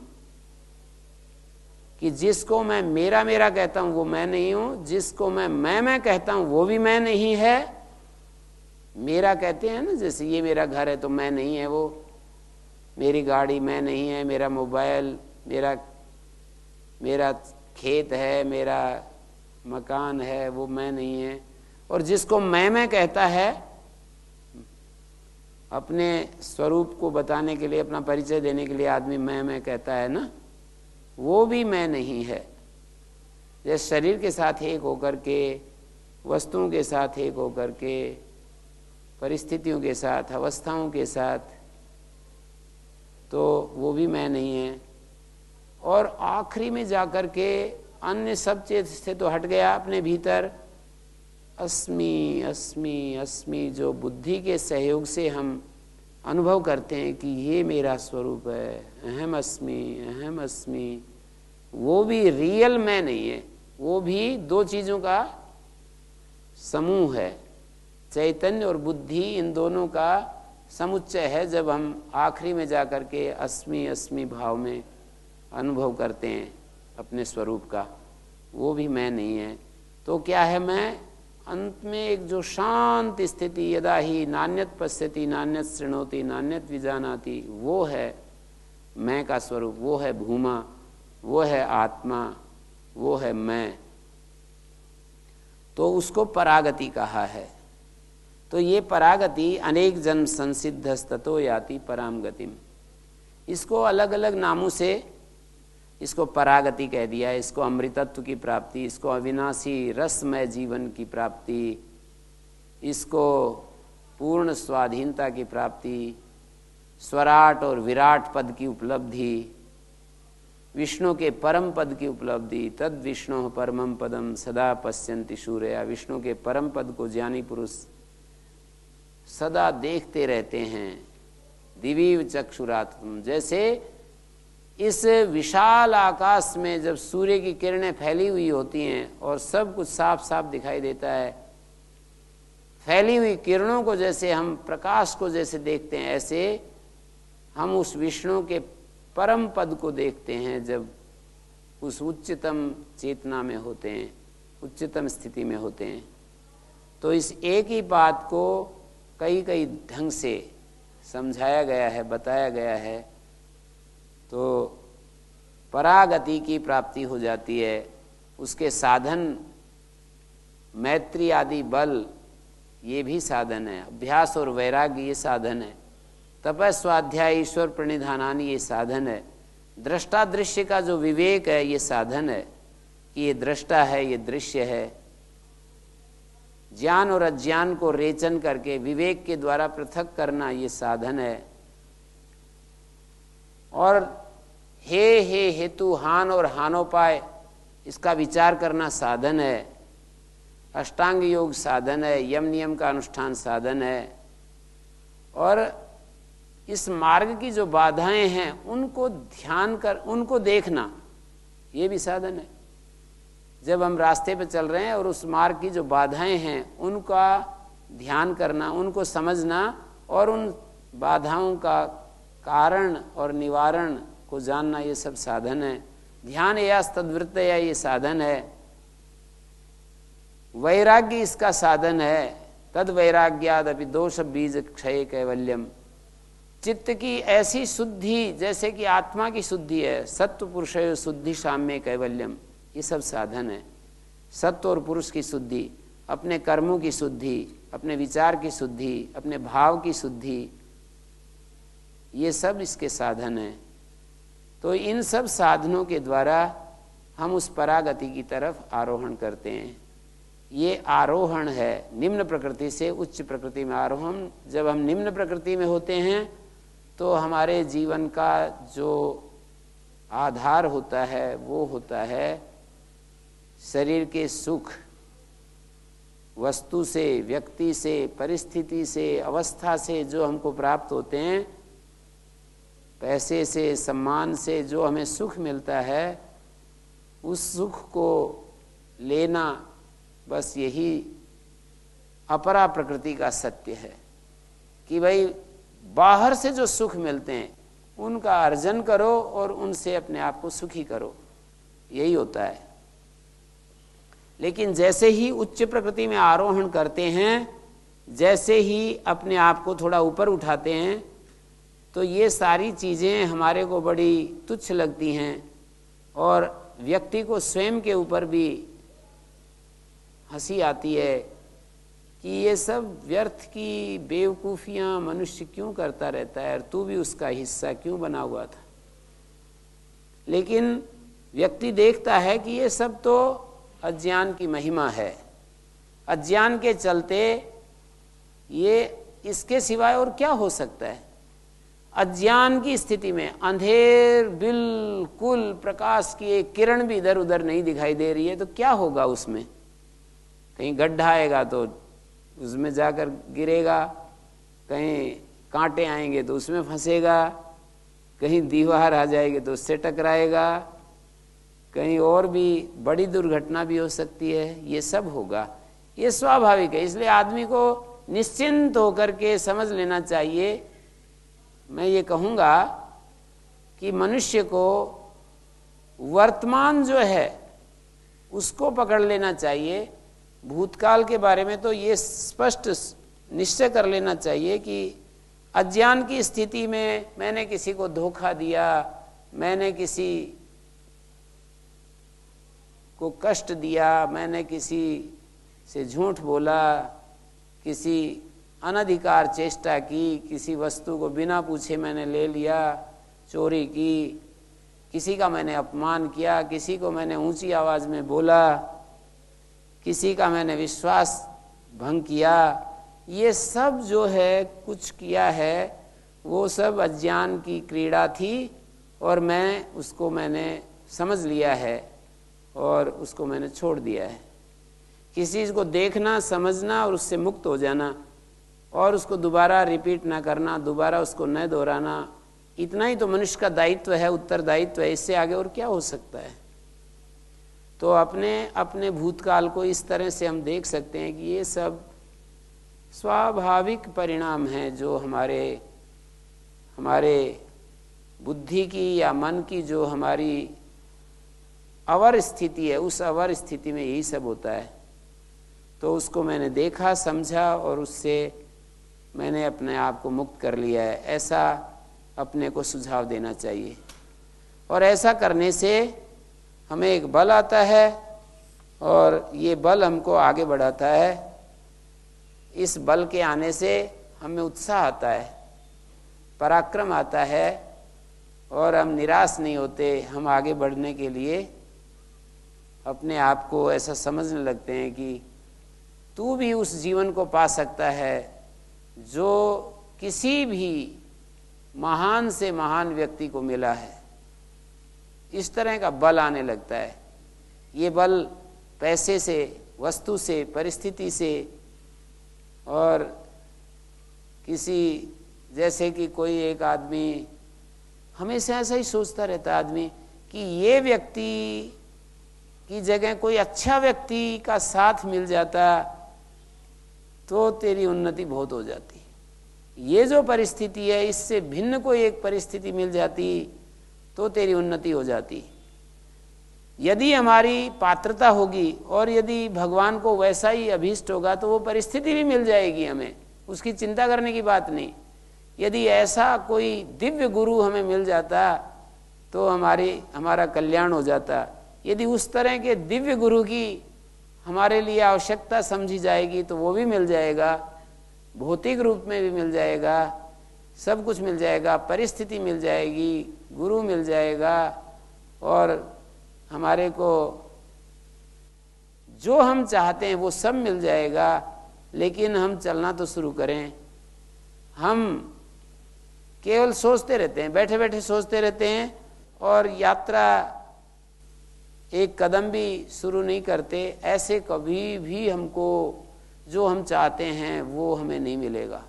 [SPEAKER 1] कि जिसको मैं मेरा मेरा कहता हूं वो मैं नहीं हूं, जिसको मैं कहता हूं वो भी मैं नहीं है। मेरा कहते हैं ना, जैसे ये मेरा घर है तो मैं नहीं है वो, मेरी गाड़ी मैं नहीं है, मेरा मोबाइल, मेरा खेत है, मेरा मकान है, वो मैं नहीं है। और जिसको मैं कहता है, अपने स्वरूप को बताने के लिए, अपना परिचय देने के लिए आदमी मैं कहता है ना, वो भी मैं नहीं है। जैसे शरीर के साथ एक होकर के, वस्तुओं के साथ एक होकर के, परिस्थितियों के साथ, अवस्थाओं के साथ, तो वो भी मैं नहीं है। और आखिरी में जाकर के अन्य सब चीज से तो हट गया, अपने भीतर अस्मि अस्मि अस्मि, जो बुद्धि के सहयोग से हम अनुभव करते हैं कि ये मेरा स्वरूप है, अहम अस्मि, वो भी रियल मैं नहीं है, वो भी 2 चीजों का समूह है। चैतन्य और बुद्धि, इन दोनों का समुच्चय है। जब हम आखिरी में जाकर के अस्मि अस्मि भाव में अनुभव करते हैं अपने स्वरूप का, वो भी मैं नहीं है। तो क्या है मैं? अंत में एक जो शांत स्थिति, यदा ही नान्यत पश्यति नान्यत शृणोति नान्यत विजानाति, वो है मैं का स्वरूप, वो है भूमा, वो है आत्मा, वो है मैं। तो उसको परागति कहा है। तो ये परागति अनेक जन्म संसिद्धस्ततो याति पराम गतिम। इसको अलग अलग नामों से इसको परागति कह दिया, इसको अमृतत्व की प्राप्ति, इसको अविनाशी रसमय जीवन की प्राप्ति, इसको पूर्ण स्वाधीनता की प्राप्ति, स्वराट और विराट पद की उपलब्धि, विष्णु के परम पद की उपलब्धि। तद विष्णु परमम पदम सदा पश्यन्ति शूरया। विष्णु के परम पद को ज्ञानी पुरुष सदा देखते रहते हैं। दिवीव चक्षुरात्म, जैसे इस विशाल आकाश में जब सूर्य की किरणें फैली हुई होती हैं और सब कुछ साफ साफ दिखाई देता है, फैली हुई किरणों को जैसे हम प्रकाश को जैसे देखते हैं, ऐसे हम उस विष्णु के परम पद को देखते हैं जब उस उच्चतम चेतना में होते हैं, उच्चतम स्थिति में होते हैं। तो इस एक ही बात को कई कई ढंग से समझाया गया है, बताया गया है, तो परागति की प्राप्ति हो जाती है। उसके साधन मैत्री आदि बल ये भी साधन है, अभ्यास और वैराग्य ये साधन है, तप स्वाध्याय ईश्वर प्रणिधानानि ये साधन है, दृष्टा दृश्य का जो विवेक है ये साधन है कि ये दृष्टा है, ये दृश्य है। ज्ञान और अज्ञान को रेचन करके विवेक के द्वारा पृथक करना ये साधन है। और हे हेतु हान और हानोपाय इसका विचार करना साधन है। अष्टांग योग साधन है, यम नियम का अनुष्ठान साधन है। और इस मार्ग की जो बाधाएं हैं उनको ध्यान कर, उनको देखना ये भी साधन है। जब हम रास्ते पे चल रहे हैं और उस मार्ग की जो बाधाएं हैं उनका ध्यान करना, उनको समझना और उन बाधाओं का कारण और निवारण को जानना, ये सब साधन है। ध्यान या तद्वृत्त या ये साधन है। वैराग्य इसका साधन है। तद वैराग्यादपि दोष बीज क्षय कैवल्यम। चित्त की ऐसी शुद्धि जैसे कि आत्मा की शुद्धि है, सत्व पुरुष शुद्धि साम्य कैवल्यम, ये सब साधन है। सत्व और पुरुष की शुद्धि, अपने कर्मों की शुद्धि, अपने विचार की शुद्धि, अपने भाव की शुद्धि, ये सब इसके साधन हैं। तो इन सब साधनों के द्वारा हम उस परागति की तरफ आरोहण करते हैं। ये आरोहण है, निम्न प्रकृति से उच्च प्रकृति में आरोहण। जब हम निम्न प्रकृति में होते हैं तो हमारे जीवन का जो आधार होता है वो होता है शरीर के सुख, वस्तु से, व्यक्ति से, परिस्थिति से, अवस्था से जो हमको प्राप्त होते हैं, पैसे से, सम्मान से जो हमें सुख मिलता है, उस सुख को लेना बस यही अपरा प्रकृति का सत्य है कि भाई बाहर से जो सुख मिलते हैं उनका अर्जन करो और उनसे अपने आप को सुखी करो, यही होता है। लेकिन जैसे ही उच्च प्रकृति में आरोहण करते हैं, जैसे ही अपने आप को थोड़ा ऊपर उठाते हैं, तो ये सारी चीज़ें हमारे को बड़ी तुच्छ लगती हैं और व्यक्ति को स्वयं के ऊपर भी हंसी आती है कि ये सब व्यर्थ की बेवकूफ़ियाँ मनुष्य क्यों करता रहता है और तू भी उसका हिस्सा क्यों बना हुआ था। लेकिन व्यक्ति देखता है कि ये सब तो अज्ञान की महिमा है, अज्ञान के चलते ये इसके सिवाय और क्या हो सकता है। अज्ञान की स्थिति में अंधेर, बिल्कुल प्रकाश की एक किरण भी इधर उधर नहीं दिखाई दे रही है, तो क्या होगा उसमें? कहीं गड्ढा आएगा तो उसमें जाकर गिरेगा, कहीं कांटे आएंगे तो उसमें फंसेगा, कहीं दीवार आ जाएगी तो उससे टकराएगा, कहीं और भी बड़ी दुर्घटना भी हो सकती है। ये सब होगा, ये स्वाभाविक है। इसलिए आदमी को निश्चिंत होकर के समझ लेना चाहिए। मैं ये कहूँगा कि मनुष्य को वर्तमान जो है उसको पकड़ लेना चाहिए। भूतकाल के बारे में तो ये स्पष्ट निश्चय कर लेना चाहिए कि अज्ञान की स्थिति में मैंने किसी को धोखा दिया, मैंने किसी को कष्ट दिया, मैंने किसी से झूठ बोला, किसी अनधिकार चेष्टा की, किसी वस्तु को बिना पूछे मैंने ले लिया, चोरी की, किसी का मैंने अपमान किया, किसी को मैंने ऊंची आवाज़ में बोला, किसी का मैंने विश्वास भंग किया। ये सब जो है कुछ किया है वो सब अज्ञान की क्रीड़ा थी और मैंने समझ लिया है और उसको मैंने छोड़ दिया है। किसी चीज़ को देखना, समझना और उससे मुक्त हो जाना और उसको दोबारा रिपीट ना करना, दोबारा उसको न दोहराना, इतना ही तो मनुष्य का दायित्व है, उत्तरदायित्व है। इससे आगे और क्या हो सकता है। तो अपने भूतकाल को इस तरह से हम देख सकते हैं कि ये सब स्वाभाविक परिणाम हैं जो हमारे बुद्धि की या मन की जो हमारी अवर स्थिति है, उस अवर स्थिति में यही सब होता है। तो उसको मैंने देखा, समझा और उससे मैंने अपने आप को मुक्त कर लिया है, ऐसा अपने को सुझाव देना चाहिए। और ऐसा करने से हमें एक बल आता है और ये बल हमको आगे बढ़ाता है। इस बल के आने से हमें उत्साह आता है, पराक्रम आता है और हम निराश नहीं होते। हम आगे बढ़ने के लिए अपने आप को ऐसा समझने लगते हैं कि तू भी उस जीवन को पा सकता है जो किसी भी महान से महान व्यक्ति को मिला है। इस तरह का बल आने लगता है। ये बल पैसे से, वस्तु से, परिस्थिति से और किसी, जैसे कि कोई एक आदमी हमेशा ऐसा ही सोचता रहता है आदमी कि ये व्यक्ति की जगह कोई अच्छा व्यक्ति का साथ मिल जाता तो तेरी उन्नति बहुत हो जाती। ये जो परिस्थिति है इससे भिन्न कोई एक परिस्थिति मिल जाती तो तेरी उन्नति हो जाती। यदि हमारी पात्रता होगी और यदि भगवान को वैसा ही अभीष्ट होगा तो वो परिस्थिति भी मिल जाएगी हमें, उसकी चिंता करने की बात नहीं। यदि ऐसा कोई दिव्य गुरु हमें मिल जाता तो हमारा कल्याण हो जाता। यदि उस तरह के दिव्य गुरु की हमारे लिए आवश्यकता समझी जाएगी तो वो भी मिल जाएगा, भौतिक रूप में भी मिल जाएगा, सब कुछ मिल जाएगा, परिस्थिति मिल जाएगी, गुरु मिल जाएगा और हमारे को जो हम चाहते हैं वो सब मिल जाएगा। लेकिन हम चलना तो शुरू करें। हम केवल सोचते रहते हैं, बैठे बैठे सोचते रहते हैं और यात्रा एक कदम भी शुरू नहीं करते। ऐसे कभी भी हमको जो हम चाहते हैं वो हमें नहीं मिलेगा।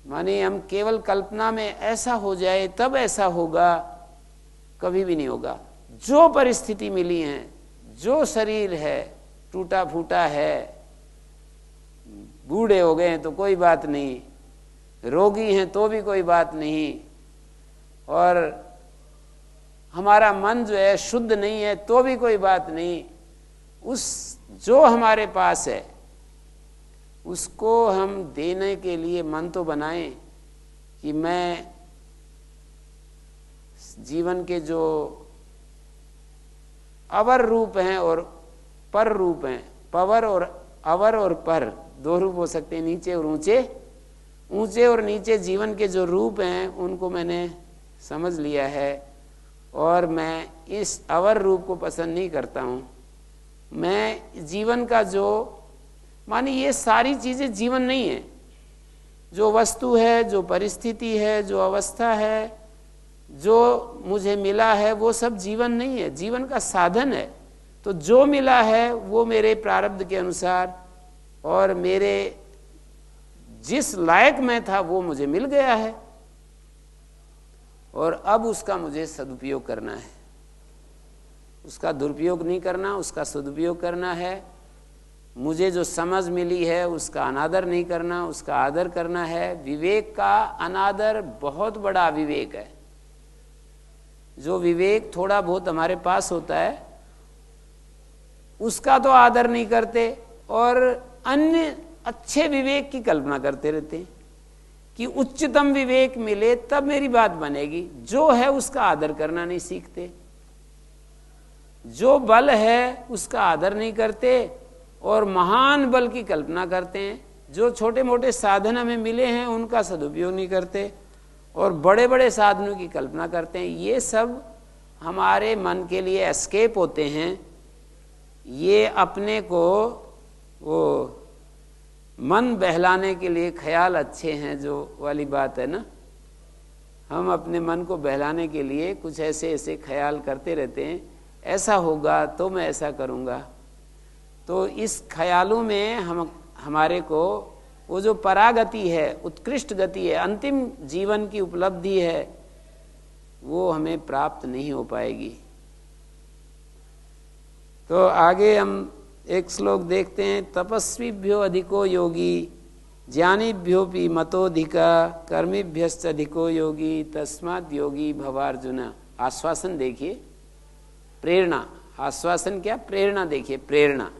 [SPEAKER 1] माने हम केवल कल्पना में ऐसा हो जाए तब ऐसा होगा, कभी भी नहीं होगा। जो परिस्थिति मिली है, जो शरीर है टूटा फूटा है, बूढ़े हो गए हैं तो कोई बात नहीं, रोगी हैं तो भी कोई बात नहीं, और हमारा मन जो है शुद्ध नहीं है तो भी कोई बात नहीं। उस जो हमारे पास है उसको हम देने के लिए मन तो बनाएं कि मैं जीवन के जो अवर रूप हैं और पर रूप हैं, पवर और अवर और पर दो रूप हो सकते हैं, नीचे और ऊंचे, ऊंचे और नीचे जीवन के जो रूप हैं उनको मैंने समझ लिया है और मैं इस अवर रूप को पसंद नहीं करता हूँ। मैं जीवन का जो, मानी ये सारी चीज़ें जीवन नहीं है। जो वस्तु है, जो परिस्थिति है, जो अवस्था है, जो मुझे मिला है वो सब जीवन नहीं है, जीवन का साधन है। तो जो मिला है वो मेरे प्रारब्ध के अनुसार और मेरे जिस लायक मैं था वो मुझे मिल गया है और अब उसका मुझे सदुपयोग करना है। उसका दुरुपयोग नहीं करना, उसका सदुपयोग करना है। मुझे जो समझ मिली है उसका अनादर नहीं करना, उसका आदर करना है। विवेक का अनादर बहुत बड़ा विवेक है। जो विवेक थोड़ा बहुत हमारे पास होता है उसका तो आदर नहीं करते और अन्य अच्छे विवेक की कल्पना करते रहते हैं कि उच्चतम विवेक मिले तब मेरी बात बनेगी। जो है उसका आदर करना नहीं सीखते, जो बल है उसका आदर नहीं करते और महान बल की कल्पना करते हैं। जो छोटे मोटे साधन हमें मिले हैं उनका सदुपयोग नहीं करते और बड़े बड़े साधनों की कल्पना करते हैं। ये सब हमारे मन के लिए एस्केप होते हैं। ये अपने को वो मन बहलाने के लिए ख्याल अच्छे हैं, जो वाली बात है ना। हम अपने मन को बहलाने के लिए कुछ ऐसे ऐसे ख्याल करते रहते हैं, ऐसा होगा तो मैं ऐसा करूँगा। तो इस ख्यालों में हमारे को वो जो परागति है, उत्कृष्ट गति है, अंतिम जीवन की उपलब्धि है, वो हमें प्राप्त नहीं हो पाएगी। तो आगे हम एक श्लोक देखते हैं, तपस्वीभ्यो अधिको योगी ज्ञानीभ्योपि मतोधिका कर्मीभ्यश्च अधिको योगी तस्माद् योगी भवार्जुन। आश्वासन देखिए, प्रेरणा, आश्वासन क्या, प्रेरणा देखिए, प्रेरणा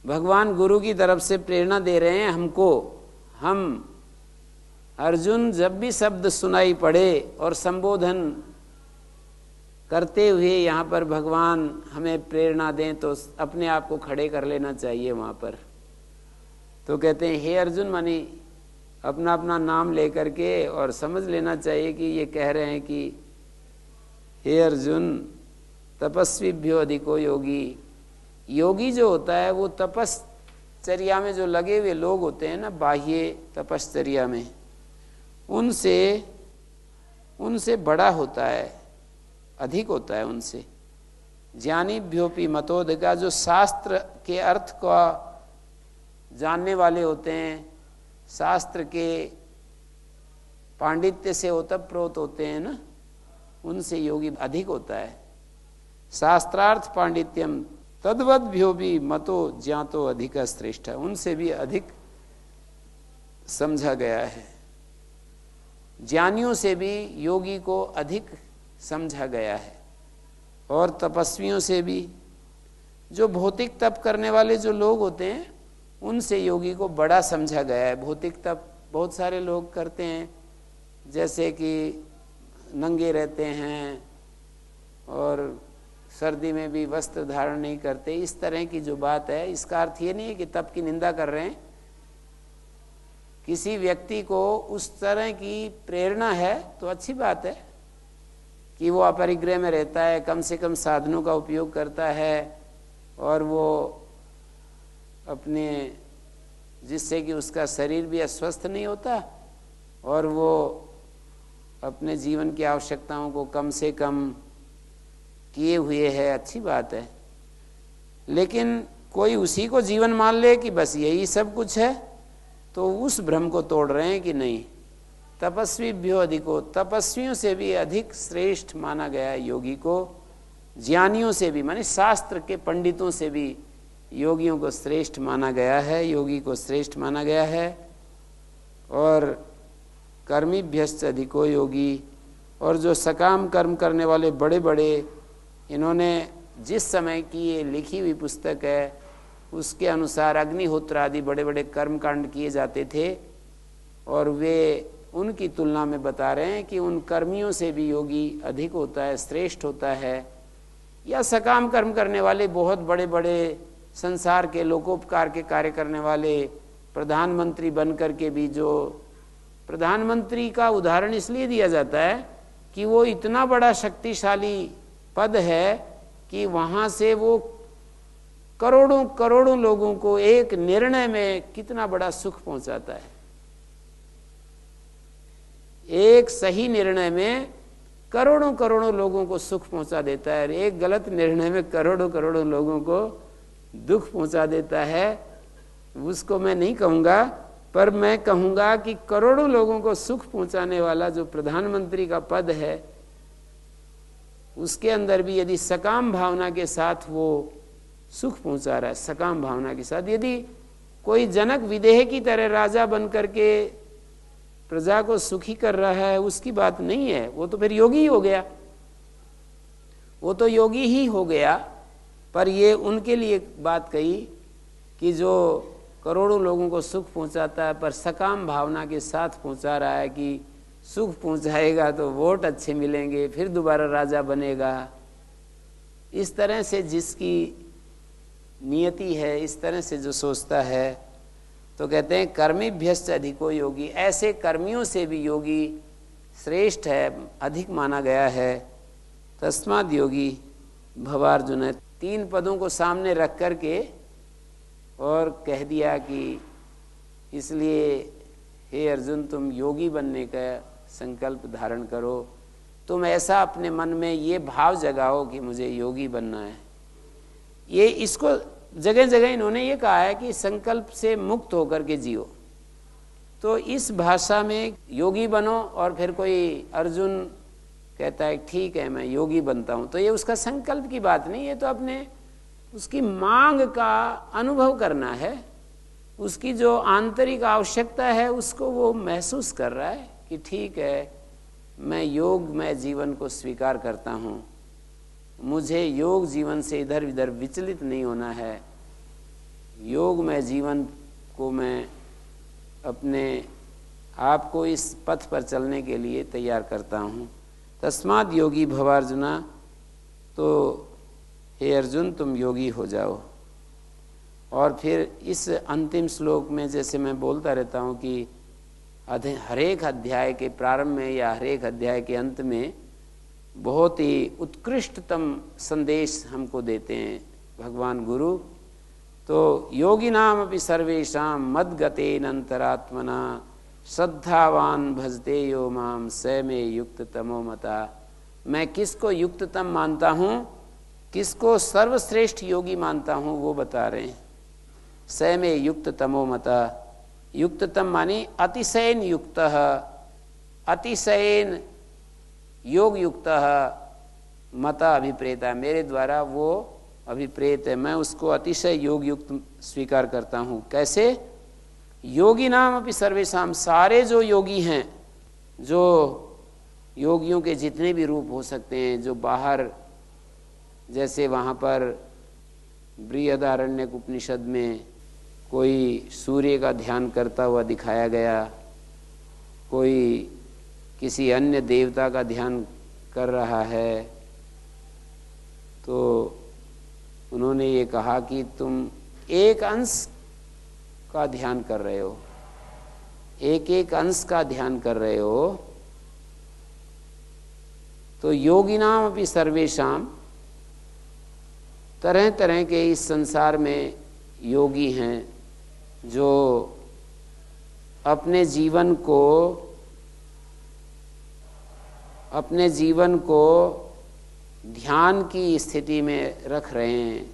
[SPEAKER 1] भगवान गुरु की तरफ से प्रेरणा दे रहे हैं हमको। हम अर्जुन जब भी शब्द सुनाई पड़े और संबोधन करते हुए यहाँ पर भगवान हमें प्रेरणा दें तो अपने आप को खड़े कर लेना चाहिए वहाँ पर। तो कहते हैं हे अर्जुन, मानी अपना अपना नाम लेकर के और समझ लेना चाहिए कि ये कह रहे हैं कि हे अर्जुन तपस्वीभ्यो अधिको योगी। योगी जो होता है वो तपश्चर्या में जो लगे हुए लोग होते हैं ना, बाह्य तपश्चर्या में, उनसे बड़ा होता है, अधिक होता है उनसे। ज्ञानीभ्योपि मतोधिका, जो शास्त्र के अर्थ का जानने वाले होते हैं, शास्त्र के पांडित्य से ओतप्रोत होते हैं ना, उनसे योगी अधिक होता है। शास्त्रार्थ पांडित्यम तद्वद्भ्यो भी मतो ज्ञातो अधिक श्रेष्ठ, उनसे भी अधिक समझा गया है। ज्ञानियों से भी योगी को अधिक समझा गया है, और तपस्वियों से भी। जो भौतिक तप करने वाले जो लोग होते हैं उनसे योगी को बड़ा समझा गया है। भौतिक तप बहुत सारे लोग करते हैं, जैसे कि नंगे रहते हैं और सर्दी में भी वस्त्र धारण नहीं करते, इस तरह की जो बात है, इसका अर्थ ये नहीं है कि तप की निंदा कर रहे हैं। किसी व्यक्ति को उस तरह की प्रेरणा है तो अच्छी बात है कि वो अपरिग्रह में रहता है, कम से कम साधनों का उपयोग करता है, और वो अपने, जिससे कि उसका शरीर भी अस्वस्थ नहीं होता और वो अपने जीवन की आवश्यकताओं को कम से कम किए हुए है, अच्छी बात है। लेकिन कोई उसी को जीवन मान ले कि बस यही सब कुछ है, तो उस भ्रम को तोड़ रहे हैं कि नहीं, तपस्वीभ्यो अधिको, तपस्वियों से भी अधिक श्रेष्ठ माना गया है योगी को। ज्ञानियों से भी, माने शास्त्र के पंडितों से भी योगियों को श्रेष्ठ माना गया है, योगी को श्रेष्ठ माना गया है। और कर्मीभ्यश्च अधिको योगी, और जो सकाम कर्म करने वाले बड़े बड़े, इन्होंने जिस समय की ये लिखी हुई पुस्तक है उसके अनुसार अग्निहोत्र आदि बड़े बड़े कर्म कांड किए जाते थे, और वे उनकी तुलना में बता रहे हैं कि उन कर्मियों से भी योगी अधिक होता है, श्रेष्ठ होता है। या सकाम कर्म करने वाले बहुत बड़े बड़े संसार के लोकोपकार के कार्य करने वाले प्रधानमंत्री बन करके भी, जो प्रधानमंत्री का उदाहरण इसलिए दिया जाता है कि वो इतना बड़ा शक्तिशाली पद है कि वहाँ से वो करोड़ों करोड़ों लोगों को एक निर्णय में कितना बड़ा सुख पहुंचाता है। एक सही निर्णय में करोड़ों करोड़ों लोगों को सुख पहुंचा देता है, एक गलत निर्णय में करोड़ों करोड़ों लोगों को दुख पहुंचा देता है। उसको मैं नहीं कहूँगा, पर मैं कहूँगा कि करोड़ों लोगों को सुख पहुंचाने वाला जो प्रधानमंत्री का पद है, उसके अंदर भी यदि सकाम भावना के साथ वो सुख पहुंचा रहा है, सकाम भावना के साथ, यदि कोई जनक विदेह की तरह राजा बन करके प्रजा को सुखी कर रहा है, उसकी बात नहीं है, वो तो फिर योगी ही हो गया, वो तो योगी ही हो गया। पर ये उनके लिए बात कही कि जो करोड़ों लोगों को सुख पहुंचाता है पर सकाम भावना के साथ पहुंचा रहा है कि सुख पहुंचाएगा तो वोट अच्छे मिलेंगे, फिर दोबारा राजा बनेगा, इस तरह से जिसकी नियति है, इस तरह से जो सोचता है, तो कहते हैं कर्मीभ्यश्च अधिको योगी, ऐसे कर्मियों से भी योगी श्रेष्ठ है, अधिक माना गया है। तस्माद् योगी भवार्जुन, 3 पदों को सामने रख करके और कह दिया कि इसलिए हे अर्जुन तुम योगी बनने का संकल्प धारण करो, तुम ऐसा अपने मन में ये भाव जगाओ कि मुझे योगी बनना है। ये इसको जगह जगह इन्होंने ये कहा है कि संकल्प से मुक्त होकर के जियो। तो इस भाषा में योगी बनो, और फिर कोई अर्जुन कहता है ठीक है मैं योगी बनता हूँ, तो ये उसका संकल्प की बात नहीं, ये तो अपने उसकी मांग का अनुभव करना है, उसकी जो आंतरिक आवश्यकता है उसको वो महसूस कर रहा है कि ठीक है, मैं योगमय जीवन को स्वीकार करता हूँ, मुझे योग जीवन से इधर उधर विचलित नहीं होना है, योगमय जीवन को मैं अपने आप को इस पथ पर चलने के लिए तैयार करता हूँ। तस्माद् योगी भवार्जुना, तो हे अर्जुन तुम योगी हो जाओ। और फिर इस अंतिम श्लोक में जैसे मैं बोलता रहता हूँ कि हरेक अध्याय के प्रारंभ में या हरेक अध्याय के अंत में बहुत ही उत्कृष्टतम संदेश हमको देते हैं भगवान गुरु। तो योगिनाम अपि सर्वेषां मद्गतेन अंतरात्मना श्रद्धावान भजते यो माम स मे युक्ततमो मता। मैं किसको युक्ततम मानता हूँ, किसको सर्वश्रेष्ठ योगी मानता हूँ, वो बता रहे हैं। स मे युक्ततमो मता, युक्ततम माने अतिशयन युक्तः, अतिशयन योग युक्तः मता अभिप्रेता, मेरे द्वारा वो अभिप्रेत है, मैं उसको अतिशय योग युक्त स्वीकार करता हूँ। कैसे? योगी नाम अपि सर्वेषां, सारे जो योगी हैं, जो योगियों के जितने भी रूप हो सकते हैं, जो बाहर, जैसे वहाँ पर बृहदारण्यक उपनिषद में कोई सूर्य का ध्यान करता हुआ दिखाया गया, कोई किसी अन्य देवता का ध्यान कर रहा है, तो उन्होंने ये कहा कि तुम एक अंश का ध्यान कर रहे हो, एक एक अंश का ध्यान कर रहे हो। तो योगिनाम अपि सर्वेषां, तरह तरह के इस संसार में योगी हैं जो अपने जीवन को ध्यान की स्थिति में रख रहे हैं,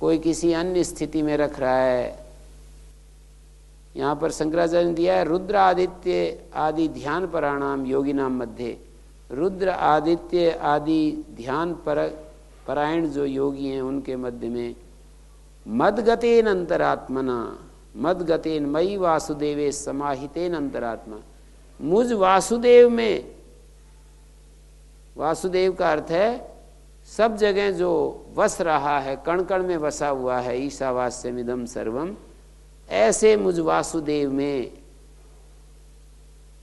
[SPEAKER 1] कोई किसी अन्य स्थिति में रख रहा है। यहाँ पर शंकराचार्य ने दिया है रुद्र आदित्य आदि ध्यान पराणाम योगिनाम मध्य। रुद्र आदित्य आदि ध्यान परायण जो योगी हैं उनके मध्य में मद्गतेन अंतरात्मना, मद्गतेन मयि वासुदेवे समाहितेन अंतरात्मा, मुझ वासुदेव में, वासुदेव का अर्थ है सब जगह जो वस रहा है, कण कण में वसा हुआ है, ईशावास्यमिदं सर्वम, ऐसे मुझ वासुदेव में,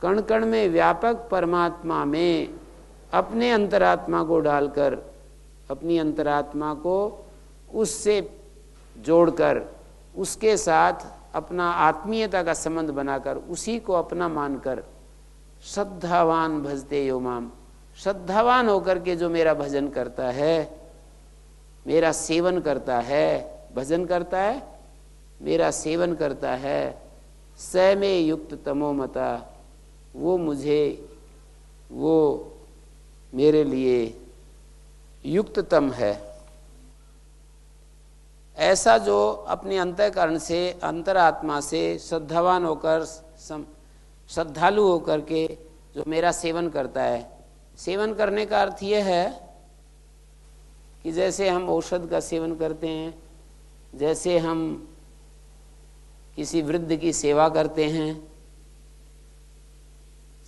[SPEAKER 1] कण कण में व्यापक परमात्मा में अपने अंतरात्मा को डालकर, अपनी अंतरात्मा को उससे जोड़कर, उसके साथ अपना आत्मीयता का संबंध बनाकर, उसी को अपना मानकर, श्रद्धावान भजते यो माम, श्रद्धावान होकर के जो मेरा भजन करता है, मेरा सेवन करता है, भजन करता है, मेरा सेवन करता है, स में युक्त तमो मता, वो मुझे, वो मेरे लिए युक्ततम है। ऐसा जो अपने अंतःकरण से, अंतरात्मा से श्रद्धावान होकर, श्रद्धालु होकर के जो मेरा सेवन करता है। सेवन करने का अर्थ यह है कि जैसे हम औषध का सेवन करते हैं, जैसे हम किसी वृद्ध की सेवा करते हैं,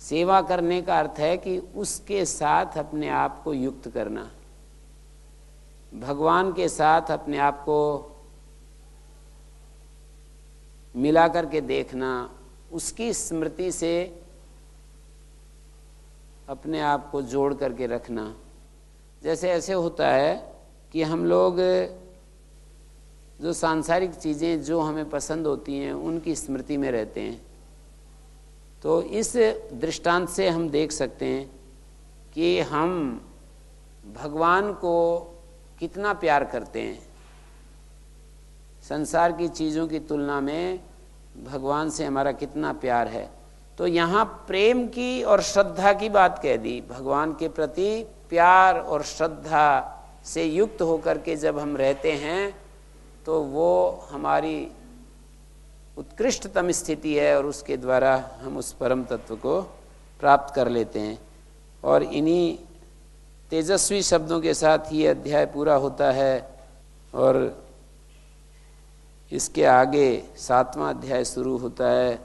[SPEAKER 1] सेवा करने का अर्थ है कि उसके साथ अपने आप को युक्त करना, भगवान के साथ अपने आप को मिला करके देखना, उसकी स्मृति से अपने आप को जोड़ करके रखना। जैसे ऐसे होता है कि हम लोग जो सांसारिक चीज़ें जो हमें पसंद होती हैं उनकी स्मृति में रहते हैं। तो इस दृष्टांत से हम देख सकते हैं कि हम भगवान को कितना प्यार करते हैं। संसार की चीज़ों की तुलना में भगवान से हमारा कितना प्यार है। तो यहाँ प्रेम की और श्रद्धा की बात कह दी। भगवान के प्रति प्यार और श्रद्धा से युक्त होकर के जब हम रहते हैं तो वो हमारी उत्कृष्टतम स्थिति है और उसके द्वारा हम उस परम तत्व को प्राप्त कर लेते हैं। और इन्हीं तेजस्वी शब्दों के साथ ये अध्याय पूरा होता है। और इसके आगे 7वां अध्याय शुरू होता है,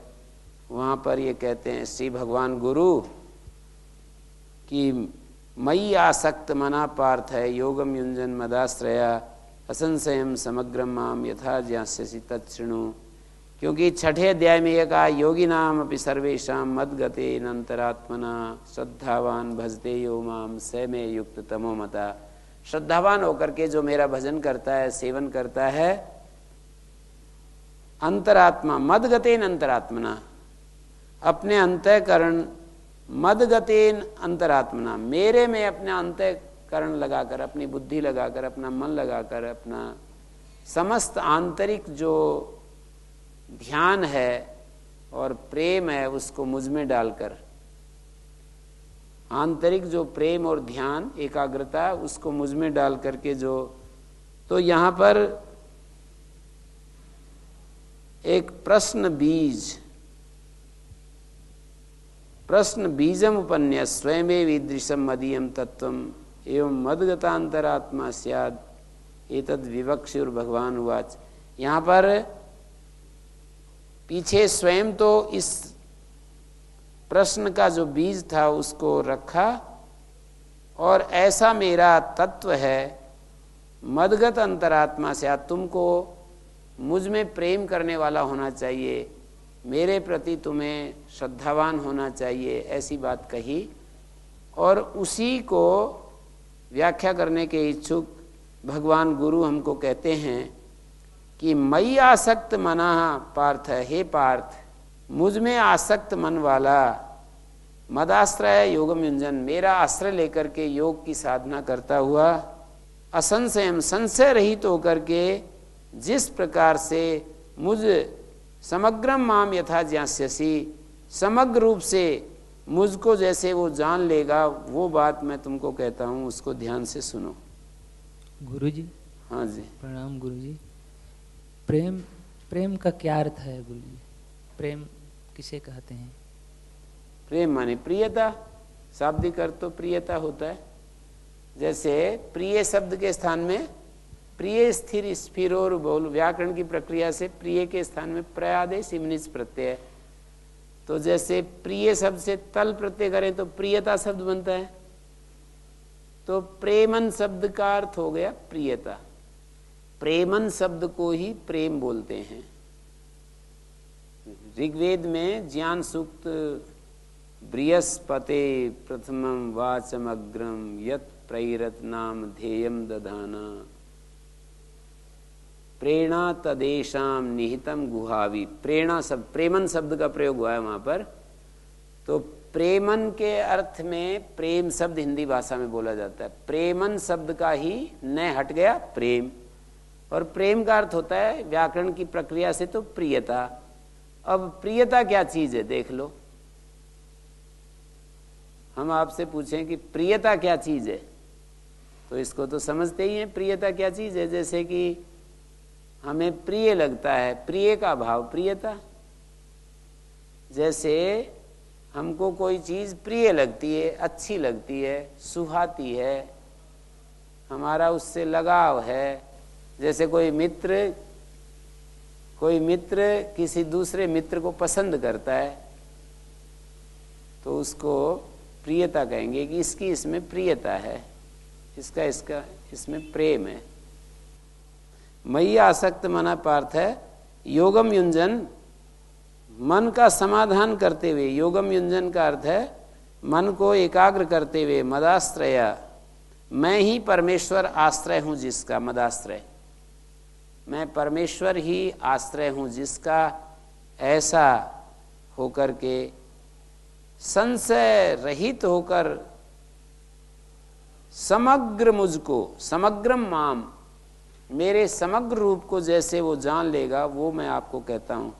[SPEAKER 1] वहाँ पर ये कहते हैं श्री भगवान गुरु कि मयि आसक्त मना पार्थ है योगम युंजन मदाश्रया असंशयम समग्रम माम यथा ज्ञास्यसि तच्छृणु। क्योंकि 6ठे अध्याय में यह कहा योगी नाम अपि सर्वेषां मद्गते अनंतरात्मना श्रद्धावान भजते यो माम स मे युक्त तमो मता। श्रद्धावान होकर के जो मेरा भजन करता है, सेवन करता है, अंतरात्मा मदगतेन अंतरात्मना, अपने अंतःकरण मदगतेन अंतरात्मना, मेरे में अपना अंतःकरण लगाकर, अपनी बुद्धि लगाकर, अपना मन लगाकर, अपना समस्त आंतरिक जो ध्यान है और प्रेम है उसको मुझ में डालकर, आंतरिक जो प्रेम और ध्यान एकाग्रता उसको मुझ में डाल करके जो, तो यहाँ पर एक प्रश्न बीजम उपन्यास स्वयमेव ईदृशम मदीयम तत्वम एवं मदगतांतरात्मा स्याद एतद् विवक्षुर भगवान उवाच। यहाँ पर पीछे स्वयं तो इस प्रश्न का जो बीज था उसको रखा, और ऐसा मेरा तत्व है मदगत अंतरात्मा से, तुमको मुझ में प्रेम करने वाला होना चाहिए, मेरे प्रति तुम्हें श्रद्धावान होना चाहिए, ऐसी बात कही। और उसी को व्याख्या करने के इच्छुक भगवान गुरु हमको कहते हैं कि मयि आसक्त मना पार्थ, हे पार्थ मुझ में आसक्त मन वाला, मदाश्रय योगम युंजन, मेरा आश्रय लेकर के योग की साधना करता हुआ, असंशयम संशय रहित होकर के जिस प्रकार से मुझ समग्रम माम यथा ज्ञास्यसि, समग्र रूप से मुझको जैसे वो जान लेगा, वो बात मैं तुमको कहता हूँ, उसको ध्यान से सुनो।
[SPEAKER 3] गुरुजी।
[SPEAKER 1] हाँ जी,
[SPEAKER 3] प्रणाम गुरुजी। प्रेम का क्या अर्थ है गुरुजी? प्रेम किसे कहते हैं?
[SPEAKER 1] प्रेम माने प्रियता, शाब्दिक अर्थ तो प्रियता होता है। जैसे प्रिय शब्द के स्थान में प्रिय स्थिर स्फिरोर बोल, व्याकरण की प्रक्रिया से प्रिय के स्थान में प्रयादेश इमनिच प्रत्यय, तो जैसे प्रिय शब्द से तल प्रत्यय करें तो प्रियता शब्द बनता है, तो प्रेमन शब्द का अर्थ हो गया प्रियता। प्रेमन शब्द को ही प्रेम बोलते हैं। ऋग्वेद में ज्ञान सूक्त बृहस्पते प्रथमं वाचमग्रम यत् प्रैरत नाम ध्येयम दधाना प्रेरणा तदेशाम निहितम गुहावी। प्रेरणा शब्द, प्रेमन शब्द का प्रयोग हुआ है वहां पर। तो प्रेमन के अर्थ में प्रेम शब्द हिंदी भाषा में बोला जाता है। प्रेमन शब्द का ही न हट गया प्रेम, और प्रेम का अर्थ होता है व्याकरण की प्रक्रिया से तो प्रियता। अब प्रियता क्या चीज है देख लो। हम आपसे पूछें कि प्रियता क्या चीज है, तो इसको तो समझते ही हैं प्रियता क्या चीज है। जैसे कि हमें प्रिय लगता है, प्रिय का भाव प्रियता। जैसे हमको कोई चीज प्रिय लगती है, अच्छी लगती है, सुहाती है, हमारा उससे लगाव है। जैसे कोई मित्र किसी दूसरे मित्र को पसंद करता है तो उसको प्रियता कहेंगे कि इसकी इसमें प्रियता है, इसका इसमें प्रेम है। मयि आसक्त मना पार्थ है योगम युंजन, मन का समाधान करते हुए। योगम युंजन का अर्थ है मन को एकाग्र करते हुए। मदाश्रया, मैं ही परमेश्वर आश्रय हूं जिसका, मदाश्रय मैं परमेश्वर ही आश्रय हूं जिसका, ऐसा होकर के संशय रहित होकर समग्र मुझको, समग्रम माम, मेरे समग्र रूप को जैसे वो जान लेगा वो मैं आपको कहता हूं।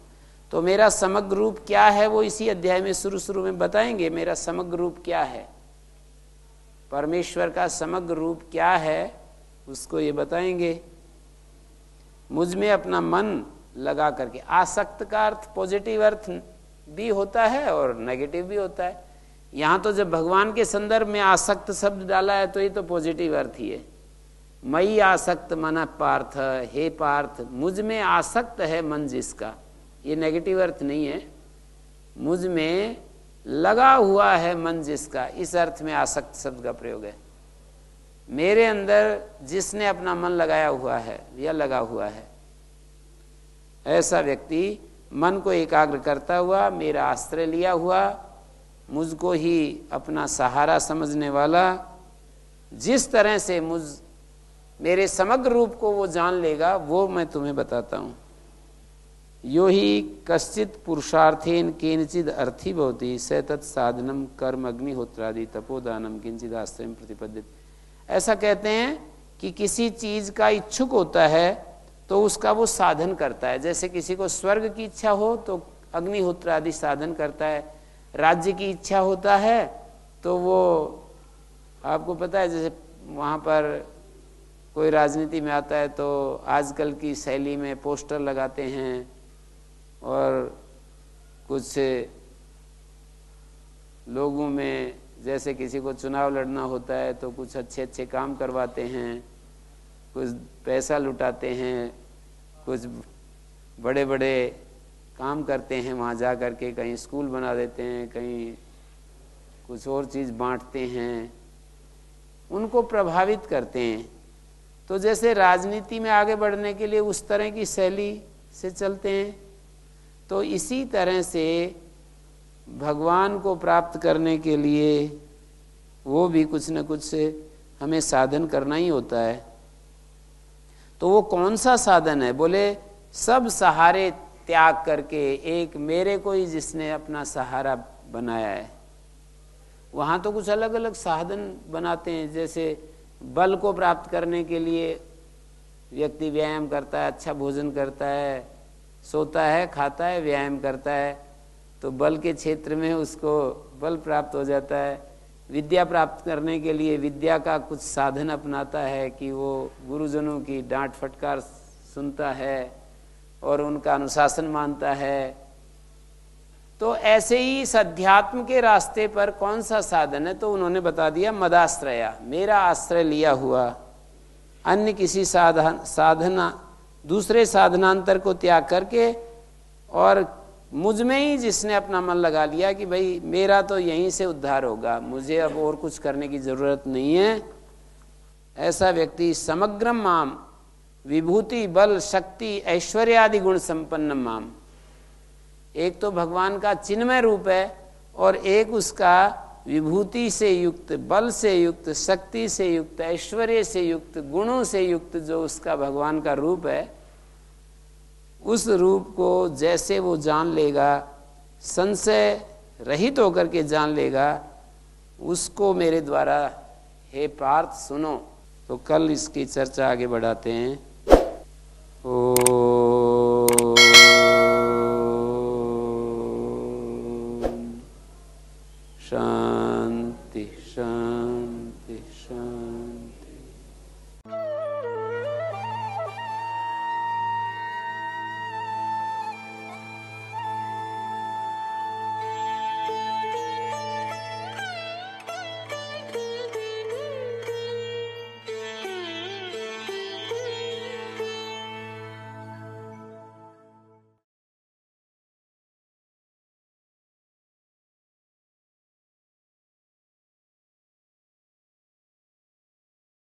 [SPEAKER 1] तो मेरा समग्र रूप क्या है वो इसी अध्याय में शुरू में बताएंगे। मेरा समग्र रूप क्या है, परमेश्वर का समग्र रूप क्या है उसको ये बताएंगे। मुझ में अपना मन लगा करके, आसक्त का अर्थ पॉजिटिव अर्थ भी होता है और नेगेटिव भी होता है। यहां तो जब भगवान के संदर्भ में आसक्त शब्द डाला है तो ये तो पॉजिटिव अर्थ ही है। मई आसक्त मन पार्थ, हे पार्थ मुझ में आसक्त है मन जिसका, ये नेगेटिव अर्थ नहीं है, मुझ में लगा हुआ है मन जिसका, इस अर्थ में आसक्त शब्द का प्रयोग है। मेरे अंदर जिसने अपना मन लगाया हुआ है या लगा हुआ है, ऐसा व्यक्ति मन को एकाग्र करता हुआ, मेरा आश्रय लिया हुआ, मुझको ही अपना सहारा समझने वाला, जिस तरह से मेरे समग्र रूप को वो जान लेगा, वो मैं तुम्हें बताता हूँ। यो ही कश्चित पुरुषार्थेन केनचिद अर्थी भवति स तत् साधनम कर्म अग्निहोत्रादि तपोदानम किंचिद आश्रयम प्रतिपद्यते। ऐसा कहते हैं कि किसी चीज का इच्छुक होता है तो उसका वो साधन करता है। जैसे किसी को स्वर्ग की इच्छा हो तो अग्निहोत्र आदि साधन करता है, राज्य की इच्छा होता है तो वो, आपको पता है जैसे वहाँ पर कोई राजनीति में आता है तो आजकल की शैली में पोस्टर लगाते हैं और कुछ लोगों में, जैसे किसी को चुनाव लड़ना होता है तो कुछ अच्छे अच्छे काम करवाते हैं, कुछ पैसा लुटाते हैं, कुछ बड़े बड़े काम करते हैं, वहाँ जा कर के कहीं स्कूल बना देते हैं, कहीं कुछ और चीज़ बांटते हैं, उनको प्रभावित करते हैं। तो जैसे राजनीति में आगे बढ़ने के लिए उस तरह की शैली से चलते हैं, तो इसी तरह से भगवान को प्राप्त करने के लिए वो भी कुछ न कुछ से हमें साधन करना ही होता है। तो वो कौन सा साधन है? बोले सब सहारे त्याग करके एक मेरे को ही जिसने अपना सहारा बनाया है। वहाँ तो कुछ अलग अलग साधन बनाते हैं, जैसे बल को प्राप्त करने के लिए व्यक्ति व्यायाम करता है, अच्छा भोजन करता है, सोता है, खाता है, व्यायाम करता है, तो बल के क्षेत्र में उसको बल प्राप्त हो जाता है। विद्या प्राप्त करने के लिए विद्या का कुछ साधन अपनाता है कि वो गुरुजनों की डांट फटकार सुनता है और उनका अनुशासन मानता है। तो ऐसे ही इस अध्यात्म के रास्ते पर कौन सा साधन है? तो उन्होंने बता दिया मदाश्रया, मेरा आश्रय लिया हुआ, अन्य किसी साधना दूसरे साधनांतर को त्याग करके और मुझ में ही जिसने अपना मन लगा लिया कि भाई मेरा तो यहीं से उद्धार होगा, मुझे अब और कुछ करने की जरूरत नहीं है, ऐसा व्यक्ति समग्रम माम विभूति बल शक्ति ऐश्वर्य आदि गुण संपन्नम माम, एक तो भगवान का चिन्मय रूप है और एक उसका विभूति से युक्त, बल से युक्त, शक्ति से युक्त, ऐश्वर्य से युक्त, गुणों से युक्त जो उसका भगवान का रूप है, उस रूप को जैसे वो जान लेगा, संशय रहित होकर के जान लेगा, उसको मेरे द्वारा हे पार्थ सुनो। तो कल इसकी चर्चा आगे बढ़ाते हैं।